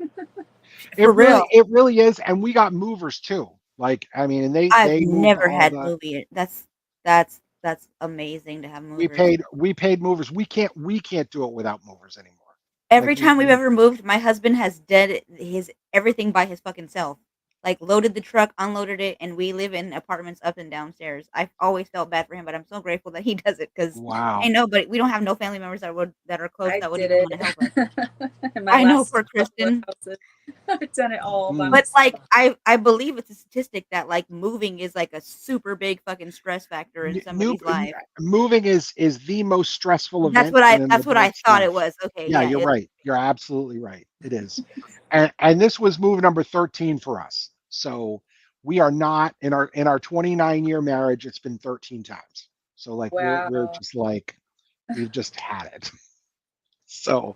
For real. It really is, and we got movers too. Like I mean, and they I've they moved never all had the. movie. That's amazing to have We movers. paid we paid movers. We can't do it without movers anymore. Like Every time we've ever moved, my husband has did his everything by his fucking self. Like loaded the truck, unloaded it, and we live in apartments up and downstairs. I've always felt bad for him, but I'm so grateful that he does it because wow. I know, but we don't have no family members that are close I that would did even want to help us. it in my I know last for couple of Kristen, houses. I've done it all by Mm. but like myself. I believe it's a statistic that like moving is like a super big fucking stress factor in New somebody's life. moving is the most stressful event in an That's what I adult's thought it life. was. Okay, Yeah, yeah, you're it's right. You're absolutely right. It is. And this was move number 13 for us. So we are not in our 29-year marriage, it's been 13 times. So like we're Wow. just like we've just had it. So,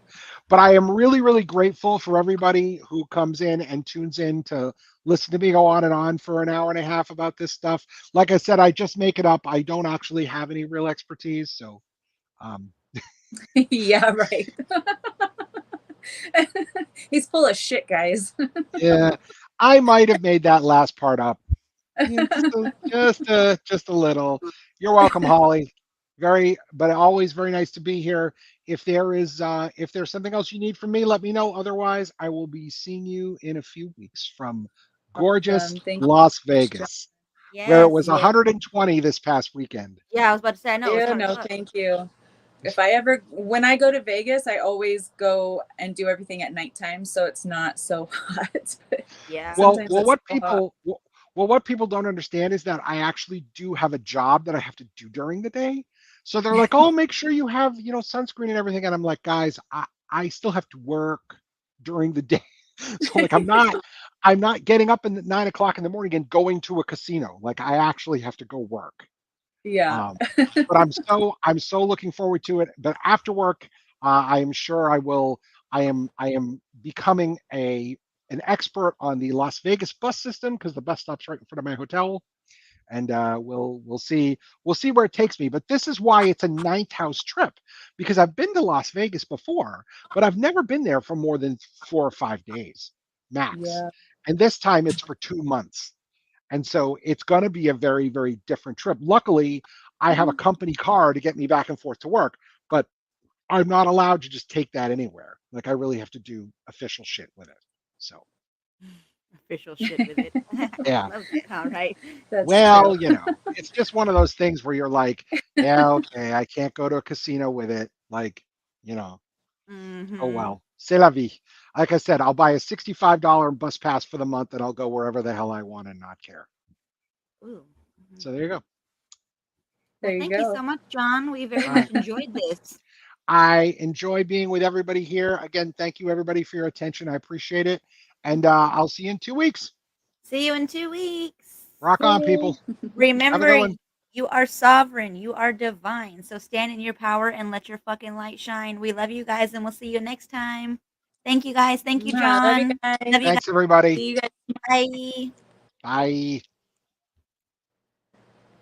but I am really, really grateful for everybody who comes in and tunes in to listen to me go on and on for an hour and a half about this stuff. Like I said, I just make it up. I don't actually have any real expertise. So, um, Yeah, right. He's full of shit, guys. yeah, I might have made that last part up. Yeah, just a little. You're welcome, Holly. But always very nice to be here. If there's something else you need from me, let me know. Otherwise, I will be seeing you in a few weeks from gorgeous Awesome. Thank you Las so much, John. Vegas, where it yes, was yes. 120 this past weekend. Yeah, I was about to say I know it was Yeah, hot as no, fuck. thank you. If I ever, when I go to Vegas, I always go and do everything at nighttime, so it's not so hot. But Yeah. Well, sometimes well, it's what so hot. people well, well, what people don't understand is that I actually do have a job that I have to do during the day. So they're like, "Oh, make sure you have, sunscreen and everything." And I'm like, "Guys, I still have to work during the day." So like I'm not getting up at 9 o'clock in the morning and going to a casino. Like I actually have to go work. Yeah. Um, but I'm so looking forward to it. But after work, I am sure I will. I am becoming an expert on the Las Vegas bus system because the bus stop's right in front of my hotel, and we'll see where it takes me. But this is why it's a ninth house trip because I've been to Las Vegas before, but I've never been there for more than 4 or 5 days max, Yeah. and this time it's for 2 months. And so it's going to be a very, very different trip. Luckily, I have a company car to get me back and forth to work, but I'm not allowed to just take that anywhere. Like I really have to do official shit with it. So, Official shit with it. I yeah. love that. All right. That's true. Well, it's just one of those things where you're like, yeah, okay, I can't go to a casino with it. Like, you know, Mm-hmm. Oh well, c'est la vie. Like I said, I'll buy a $65 bus pass for the month, and I'll go wherever the hell I want and not care. Ooh. So there you go. There Well, you thank you go. so much, John. We very All much right. enjoyed this. I enjoy being with everybody here. Again, thank you everybody for your attention. I appreciate it. And I'll see you in 2 weeks. See you in 2 weeks. Rock on, Yay. people. Have a Remember, good one. you are sovereign. You are divine. So stand in your power and let your fucking light shine. We love you guys, and we'll see you next time. Thank you, guys. Thank you, Love you John. guys. Love you guys. Thanks, everybody. See you guys. Bye. Bye.